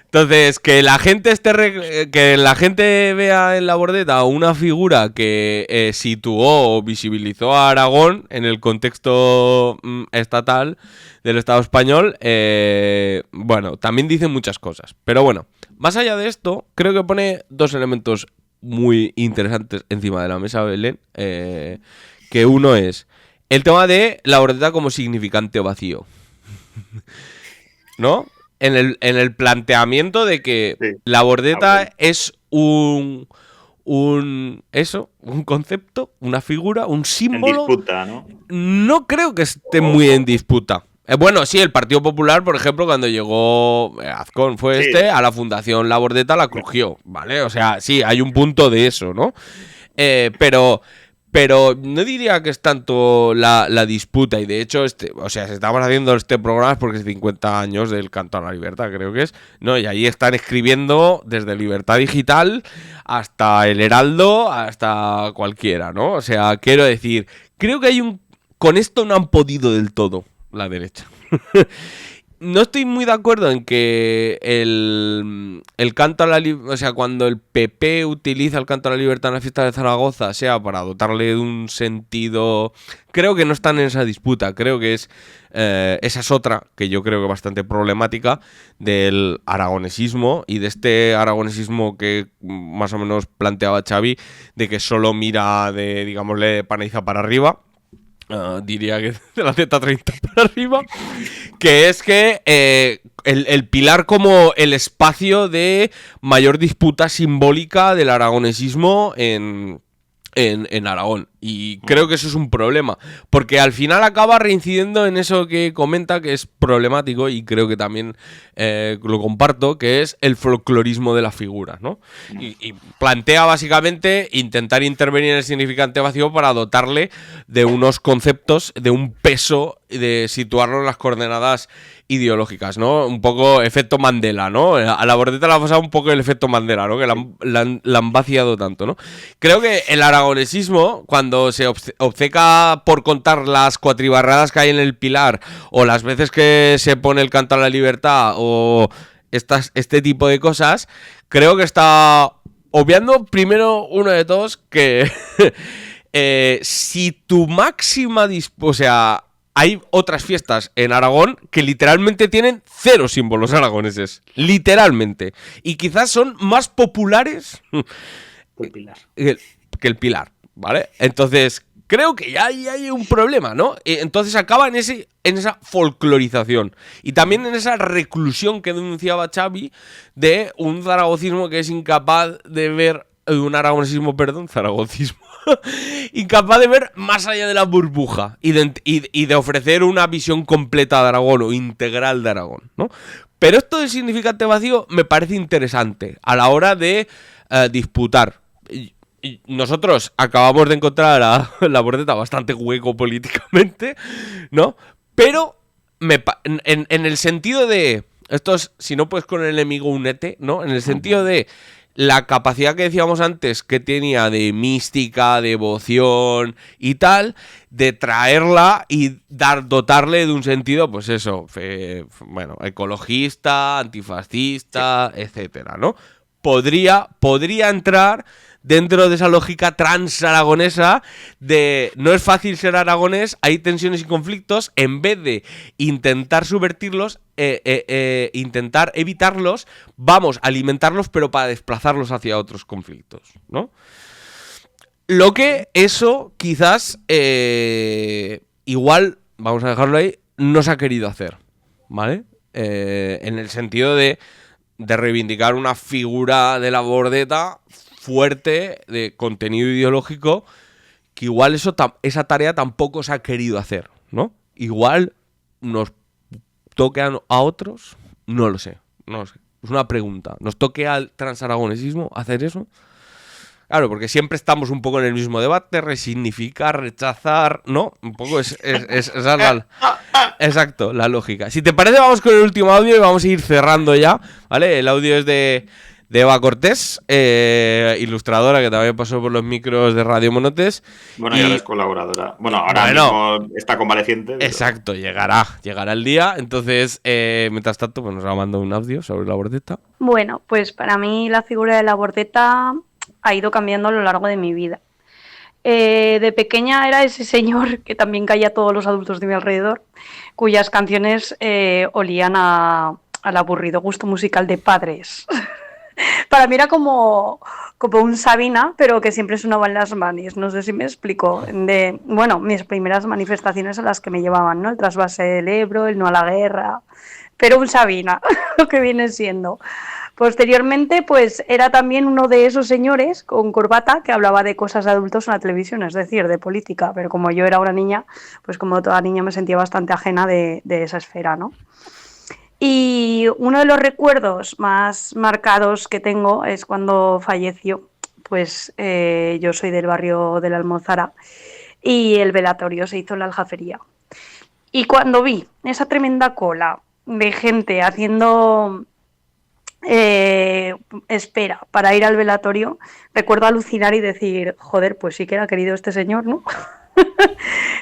Entonces, que la gente vea en la bordeta una figura que situó o visibilizó a Aragón en el contexto estatal del Estado español, bueno, también dice muchas cosas. Pero bueno, más allá de esto, creo que pone 2 elementos muy interesantes encima de la mesa, Belén, que uno es el tema de la bordeta como significante vacío. ¿No? En el planteamiento de que Sí. la bordeta es un concepto, una figura, un En símbolo. disputa, ¿no? No creo que esté muy en disputa. Bueno, sí, el Partido Popular, por ejemplo, cuando llegó Azcón fue Sí. a la Fundación La Bordeta la crujió, ¿vale? O sea, sí, hay un punto de eso, ¿no? Pero no diría que es tanto la disputa, y de hecho, o sea, si estamos haciendo este programa es porque es 50 años del Canto a la Libertad, creo que es, ¿no? Y ahí están escribiendo desde Libertad Digital hasta El Heraldo, hasta cualquiera, ¿no? O sea, quiero decir, creo que con esto no han podido del todo la derecha. No estoy muy de acuerdo en que el canto a la libertad, o sea, cuando el PP utiliza el canto a la libertad en la fiesta de Zaragoza, sea para dotarle de un sentido. Creo que no están en esa disputa. Creo que esa es otra que yo creo que es bastante problemática del aragonesismo y de este aragonesismo que más o menos planteaba Xavi, de que solo mira de, digámosle, Paneiza para arriba. Diría que de la Z30 para arriba, que es que el pilar como el espacio de mayor disputa simbólica del aragonesismo en Aragón. Y creo que eso es un problema, porque al final acaba reincidiendo en eso que comenta, que es problemático, y creo que también lo comparto, que es el folclorismo de la figura, ¿no? Y plantea básicamente intentar intervenir en el significante vacío para dotarle de unos conceptos, de un peso, de situarlo en las coordenadas ideológicas, ¿no? Un poco efecto Mandela, ¿no? A la bordeta le ha pasado un poco el efecto Mandela, ¿no? Que la han vaciado tanto, ¿no? Creo que el aragonesismo, cuando se obceca por contar las cuatribarradas que hay en el pilar, o las veces que se pone el canto a la libertad, o este tipo de cosas, creo que está obviando primero uno de todos, que si tu máxima o sea, hay otras fiestas en Aragón que literalmente tienen 0 símbolos aragoneses. Literalmente. Y quizás son más populares que el Pilar, ¿vale? Entonces, creo que ya hay un problema, ¿no? Entonces acaba en esa folclorización. Y también en esa reclusión que denunciaba Xavi de un zaragocismo que es incapaz de ver... Un aragonesismo, perdón, zaragocismo. Incapaz de ver más allá de la burbuja y de ofrecer una visión completa de Aragón o integral de Aragón, ¿no? Pero esto del significante vacío me parece interesante a la hora de disputar. Y nosotros acabamos de encontrar a la bordeta bastante hueco políticamente, ¿no? Pero en el sentido de... Esto es, si no puedes con el enemigo únete, ¿no? En el sentido de... La capacidad que decíamos antes que tenía de mística, devoción y tal, de traerla y dotarle de un sentido, pues eso, bueno, ecologista, antifascista, etcétera, ¿no? Podría entrar dentro de esa lógica transaragonesa de no es fácil ser aragonés, hay tensiones y conflictos, en vez de intentar subvertirlos, intentar evitarlos, vamos a alimentarlos, pero para desplazarlos hacia otros conflictos, ¿no? Lo que eso quizás igual, vamos a dejarlo ahí, no se ha querido hacer, ¿vale? En el sentido de reivindicar una figura de la bordeta fuerte, de contenido ideológico, que igual esa tarea tampoco se ha querido hacer, ¿no? Igual nos toque a otros, no lo sé. Es una pregunta. ¿Nos toque al transaragonesismo hacer eso? Claro, porque siempre estamos un poco en el mismo debate, resignificar, rechazar, ¿no? Un poco esa es exacto, la lógica. Si te parece, vamos con el último audio y vamos a ir cerrando ya, ¿vale? El audio es de Eva Cortés, ilustradora que también pasó por los micros de Radio Monotes. Bueno, ya es colaboradora. Bueno, ahora mismo está convaleciente. Pero... Exacto, llegará el día. Entonces, mientras tanto, pues nos ha mandado un audio sobre la bordeta. Bueno, pues para mí la figura de la bordeta ha ido cambiando a lo largo de mi vida. De pequeña era ese señor que también caía a todos los adultos de mi alrededor, cuyas canciones olían al aburrido gusto musical de padres. Para mí era como un Sabina, pero que siempre sonaban las manis, no sé si me explico. Bueno, mis primeras manifestaciones a las que me llevaban, ¿no? El trasvase del Ebro, el no a la guerra, pero un Sabina, lo que viene siendo. Posteriormente, pues era también uno de esos señores con corbata que hablaba de cosas de adultos en la televisión, es decir, de política, pero como yo era una niña, pues como toda niña me sentía bastante ajena de esa esfera, ¿no? Y uno de los recuerdos más marcados que tengo es cuando falleció, pues yo soy del barrio de la Almozara y el velatorio se hizo en la Aljafería. Y cuando vi esa tremenda cola de gente haciendo espera para ir al velatorio, recuerdo alucinar y decir, joder, pues sí que era querido este señor, ¿no?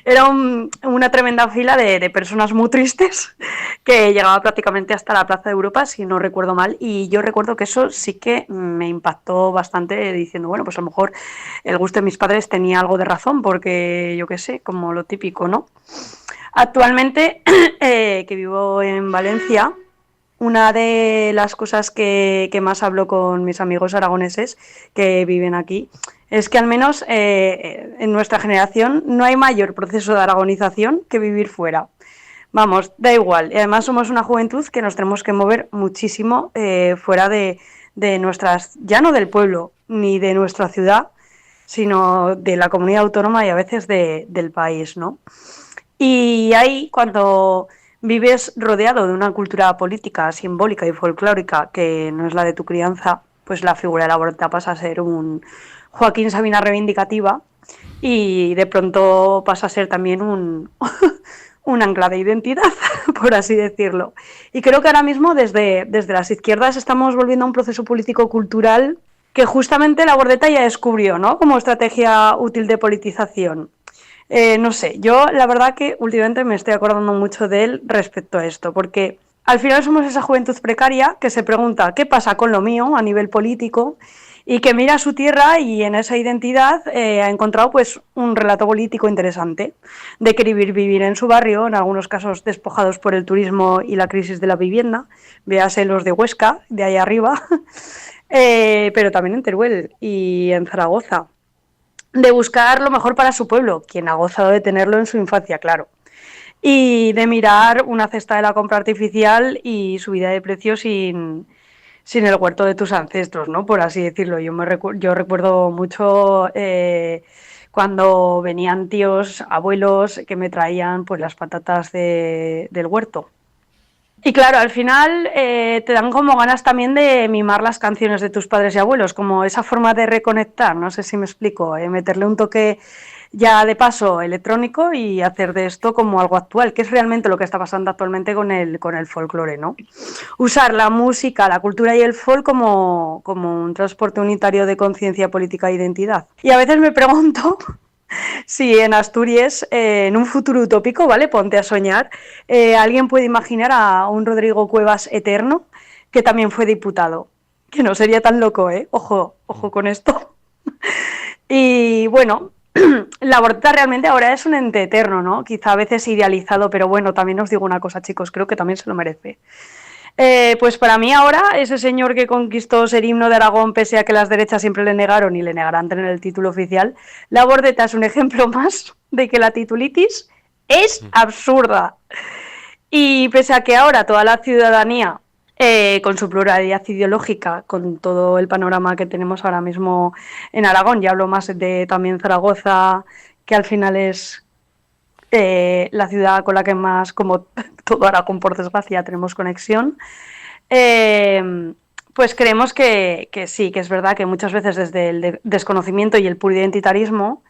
Era una tremenda fila de personas muy tristes que llegaba prácticamente hasta la Plaza de Europa, si no recuerdo mal, y yo recuerdo que eso sí que me impactó bastante diciendo, bueno, pues a lo mejor el gusto de mis padres tenía algo de razón, porque yo qué sé, como lo típico, ¿no? Actualmente, que vivo en Valencia, una de las cosas que más hablo con mis amigos aragoneses que viven aquí es que al menos en nuestra generación no hay mayor proceso de aragonización que vivir fuera. Vamos, da igual. Y además somos una juventud que nos tenemos que mover muchísimo fuera de nuestras, ya no del pueblo ni de nuestra ciudad, sino de la comunidad autónoma y a veces del país, ¿no? Y ahí cuando vives rodeado de una cultura política, simbólica y folclórica que no es la de tu crianza, pues la figura de la bordeta pasa a ser un Joaquín Sabina reivindicativa y de pronto pasa a ser también un ancla de identidad, por así decirlo. Y creo que ahora mismo desde las izquierdas estamos volviendo a un proceso político-cultural que justamente la bordeta ya descubrió, ¿no? Como estrategia útil de politización. No sé, yo la verdad que últimamente me estoy acordando mucho de él respecto a esto, porque al final somos esa juventud precaria que se pregunta qué pasa con lo mío a nivel político y que mira a su tierra y en esa identidad ha encontrado pues un relato político interesante de querer vivir en su barrio, en algunos casos despojados por el turismo y la crisis de la vivienda, véase los de Huesca, de ahí arriba, pero también en Teruel y en Zaragoza. De buscar lo mejor para su pueblo, quien ha gozado de tenerlo en su infancia, claro. Y de mirar una cesta de la compra artificial y subida de precios sin el huerto de tus ancestros, ¿no? Por así decirlo. Yo recuerdo mucho cuando venían tíos, abuelos, que me traían pues las patatas del huerto. Y claro, al final te dan como ganas también de mimar las canciones de tus padres y abuelos, como esa forma de reconectar, no sé si me explico, meterle un toque ya de paso electrónico y hacer de esto como algo actual, que es realmente lo que está pasando actualmente con el folclore, ¿no? Usar la música, la cultura y el folk como un transporte unitario de conciencia política e identidad. Y a veces me pregunto si en Asturias, en un futuro utópico, ¿vale? Ponte a soñar, alguien puede imaginar a un Rodrigo Cuevas eterno que también fue diputado. Que no sería tan loco, ¿eh? Ojo con esto. Y bueno, la bordeta realmente ahora es un ente eterno, ¿no? Quizá a veces idealizado, pero bueno, también os digo una cosa, chicos, creo que también se lo merece. Pues para mí ahora, ese señor que conquistó ser himno de Aragón pese a que las derechas siempre le negaron y le negarán tener el título oficial, la bordeta es un ejemplo más de que la titulitis es absurda. Y pese a que ahora toda la ciudadanía, con su pluralidad ideológica, con todo el panorama que tenemos ahora mismo en Aragón, ya hablo más de también Zaragoza, que al final es la ciudad con la que más, como todo Aragón por desgracia, tenemos conexión, Pues creemos que sí, que es verdad que muchas veces desde el desconocimiento y el puro identitarismo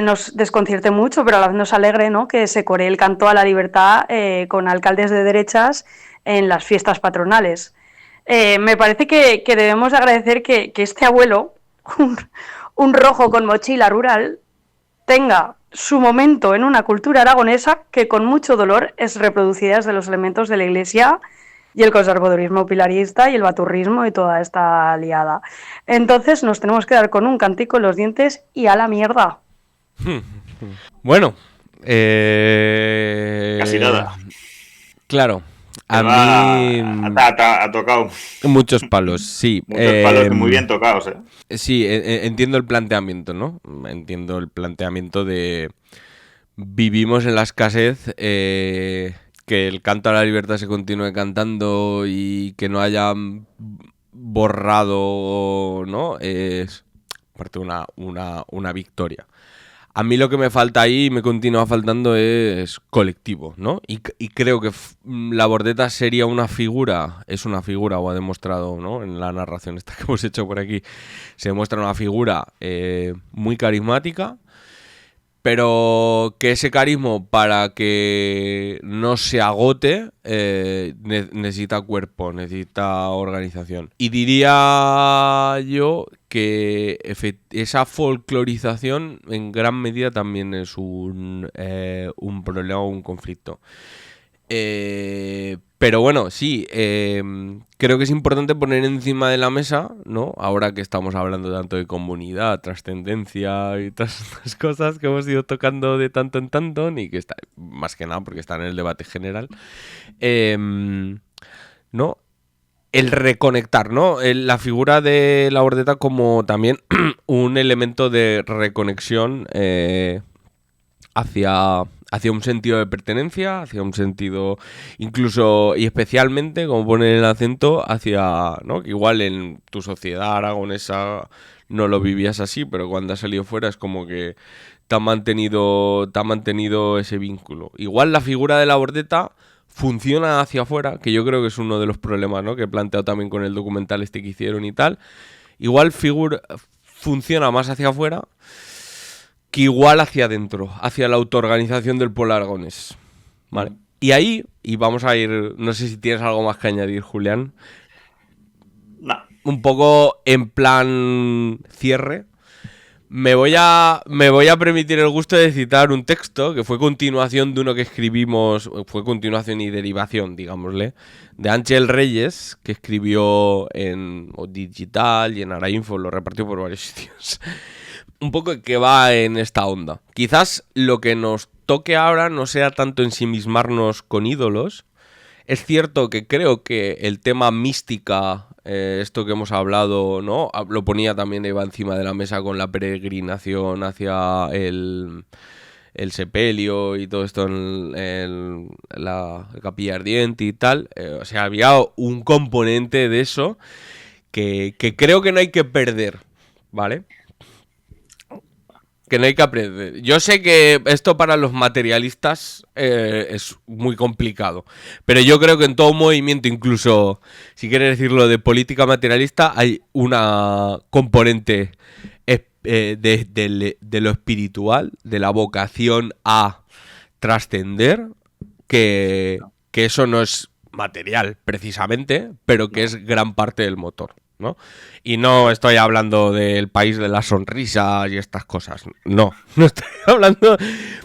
nos desconcierte mucho, pero a la vez nos alegre, ¿no?, que se coree el canto a la libertad con alcaldes de derechas en las fiestas patronales. Me parece que debemos de agradecer que este abuelo, un rojo con mochila rural, tenga su momento en una cultura aragonesa que con mucho dolor es reproducida desde los elementos de la Iglesia y el conservadurismo pilarista y el baturrismo y toda esta liada. Entonces nos tenemos que dar con un cantico en los dientes y a la mierda. Bueno, Casi nada. Claro, a mí Ha tocado muchos palos, sí. muchos palos muy bien tocados, ¿eh? Sí, entiendo el planteamiento, ¿no? Entiendo el planteamiento de vivimos en la escasez, que el canto a la libertad se continúe cantando y que no hayan borrado, ¿no? Es parte una victoria. A mí lo que me falta ahí y me continúa faltando es colectivo, ¿no? Y creo que la Bordeta sería una figura, es una figura, o ha demostrado, ¿no?, en la narración esta que hemos hecho por aquí, se demuestra una figura muy carismática, pero que ese carisma, para que no se agote, necesita cuerpo, necesita organización. Y diría yo que esa folclorización en gran medida también es un problema o un conflicto. Pero bueno, sí, creo que es importante poner encima de la mesa, ¿no?, ahora que estamos hablando tanto de comunidad, trascendencia y todas estas cosas que hemos ido tocando de tanto en tanto, y que está, más que nada porque está en el debate general, ¿no?, el reconectar, ¿no?, la figura de la Bordeta como también un elemento de reconexión hacia un sentido de pertenencia, hacia un sentido incluso y especialmente, como pone el acento, hacia, ¿no?, que igual en tu sociedad aragonesa no lo vivías así, pero cuando has salido fuera es como que te ha mantenido ese vínculo. Igual la figura de la Bordeta funciona hacia afuera, que yo creo que es uno de los problemas, ¿no?, que he planteado también con el documental este que hicieron y tal. Igual funciona más hacia afuera que igual hacia adentro, hacia la autoorganización del pueblo aragonés, ¿vale? Y ahí, y vamos a ir, no sé si tienes algo más que añadir, Julián. No. Un poco en plan cierre. Me voy a permitir el gusto de citar un texto que fue continuación de uno que escribimos, fue continuación y derivación, digámosle, de Ángel Reyes, que escribió en Digital y en Arainfo, lo repartió por varios sitios. Un poco que va en esta onda. Quizás lo que nos toque ahora no sea tanto ensimismarnos con ídolos. Es cierto que creo que el tema mística, esto que hemos hablado, ¿no?, lo ponía también Eva encima de la mesa con la peregrinación hacia el sepelio y todo esto en la capilla ardiente y tal. O sea, había un componente de eso que creo que no hay que perder, ¿vale? Que no hay que aprender. Yo sé que esto para los materialistas es muy complicado, pero yo creo que en todo movimiento, incluso si quieres decirlo de política materialista, hay una componente de lo espiritual, de la vocación a trascender, que eso no es material precisamente, pero que es gran parte del motor, ¿no? Y no estoy hablando del país de las sonrisas y estas cosas. No estoy hablando.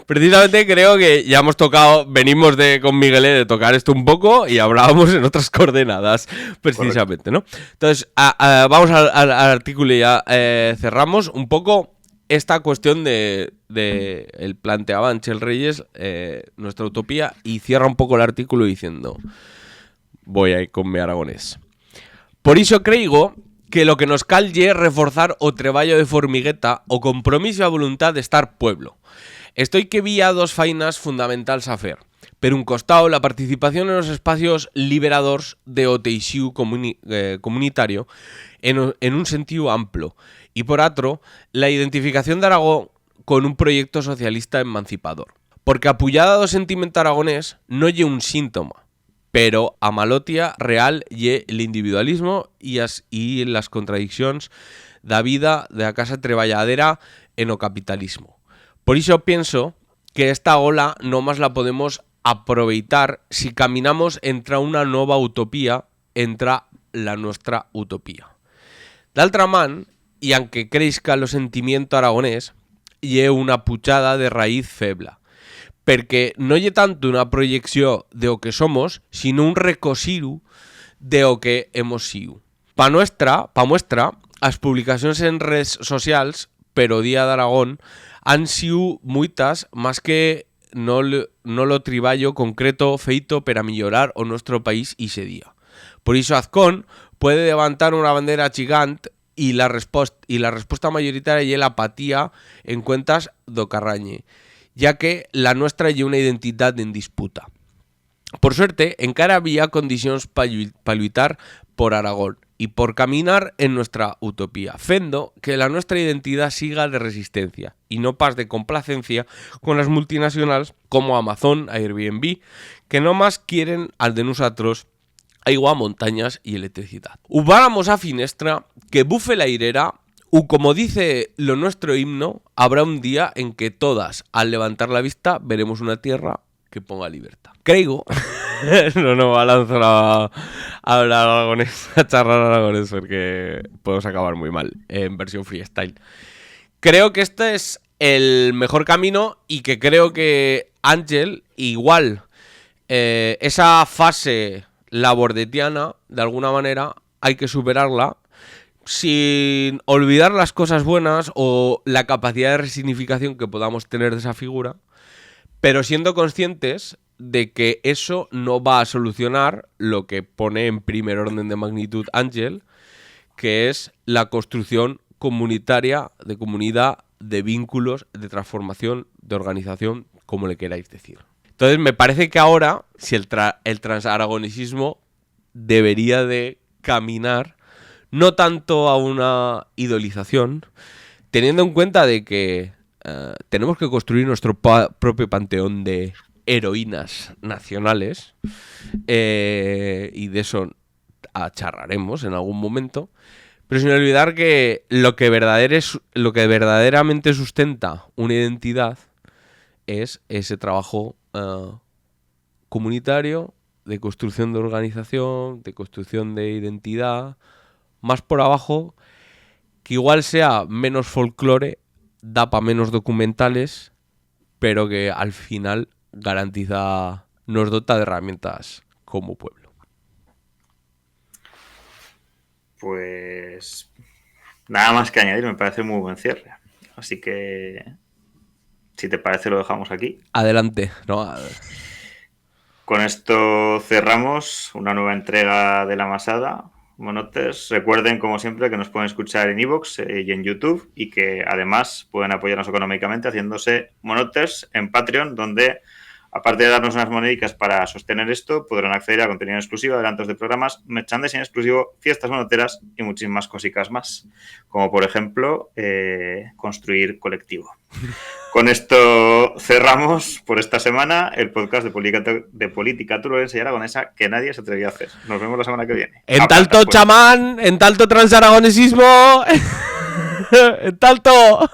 Precisamente creo que ya hemos tocado, venimos con Miguelé de tocar esto un poco y hablábamos en otras coordenadas, precisamente, ¿no? Entonces, vamos al artículo y ya cerramos un poco esta cuestión de el planteaba Ángel Reyes, nuestra utopía, y cierra un poco el artículo diciendo, voy a ir con mi aragonés. Por iso creigo que lo que nos cal é reforzar o traballo de formigueta, o compromiso e a voluntad de estar pueblo. Estoy que vía dos fainas fundamentals a fer. Per un costado, la participación en los espacios liberadors de o teixiu comunitario en un sentido amplio, y por otro, la identificación de Aragón con un proyecto socialista emancipador. Porque apoyada do sentimento aragonés no lle un síntoma, però a malotia real y l'individualismo y las contradiccions da vida de la clase treballadera en o capitalismo. Por eso pienso que esta ola no más la podemos aproveitar si caminamos entre una nova utopía, entre la nuestra utopía. D'altra man, y aunque crezca lo sentimiento aragonés, ye una puchada de raíz febla, perquè no ye tanto una proyecció de o que somos, sino un recosiru de o que hemos sido. Pa muestra, as publicacions en redes socials, pero Día d'Aragón, han sido muitas más que no lo triballo concreto feito per a millorar o nuestro país ese día. Por iso Azcón puede levantar una bandera gigante y la respuesta mayoritaria es la apatía en cuentas do Carrañe, ya que la nuestra es una identidad en disputa. Por suerte, encara había condiciones para luchar por Aragón y por caminar en nuestra utopía, fendo que la nuestra identidad siga de resistencia y no pas de complacencia con las multinacionales como Amazon, Airbnb, que no más quieren al de nosotros aigua, montañas y electricidad. Ubáramos a finestra que bufe la airera, u como dice lo nuestro himno, habrá un día en que todas, al levantar la vista, veremos una tierra que ponga libertad. Creo, no va a lanzar a hablar aragonés, a charlar aragonés, porque podemos acabar muy mal en versión freestyle. Creo que este es el mejor camino y que creo que Ángel, igual, esa fase labordetiana, de alguna manera, hay que superarla sin olvidar las cosas buenas o la capacidad de resignificación que podamos tener de esa figura, pero siendo conscientes de que eso no va a solucionar lo que pone en primer orden de magnitud Ángel, que es la construcción comunitaria, de comunidad, de vínculos, de transformación, de organización, como le queráis decir. Entonces me parece que ahora, si el transaragonesismo debería de caminar no tanto a una idolización, teniendo en cuenta de que tenemos que construir nuestro propio panteón de heroínas nacionales, y de eso charlaremos en algún momento, pero sin olvidar que lo que verdaderamente sustenta una identidad es ese trabajo comunitario, de construcción de organización, de construcción de identidad, más por abajo, que igual sea menos folclore, da para menos documentales, pero que al final nos dota de herramientas como pueblo. Pues nada más que añadir, me parece muy buen cierre. Así que, si te parece, lo dejamos aquí. Adelante. Con esto cerramos una nueva entrega de La Masada. Monotes, recuerden como siempre que nos pueden escuchar en iVoox y en YouTube, y que además pueden apoyarnos económicamente haciéndose Monotes en Patreon, donde aparte de darnos unas monedicas para sostener esto, podrán acceder a contenido exclusivo, adelantos de programas, merchandising exclusivo, fiestas monoteras y muchísimas cositas más, como por ejemplo construir colectivo. Con esto cerramos por esta semana el podcast de política turolense y aragonesa que nadie se atrevía a hacer. Nos vemos la semana que viene. En talto chamán, en talto transaragonesismo, en talto.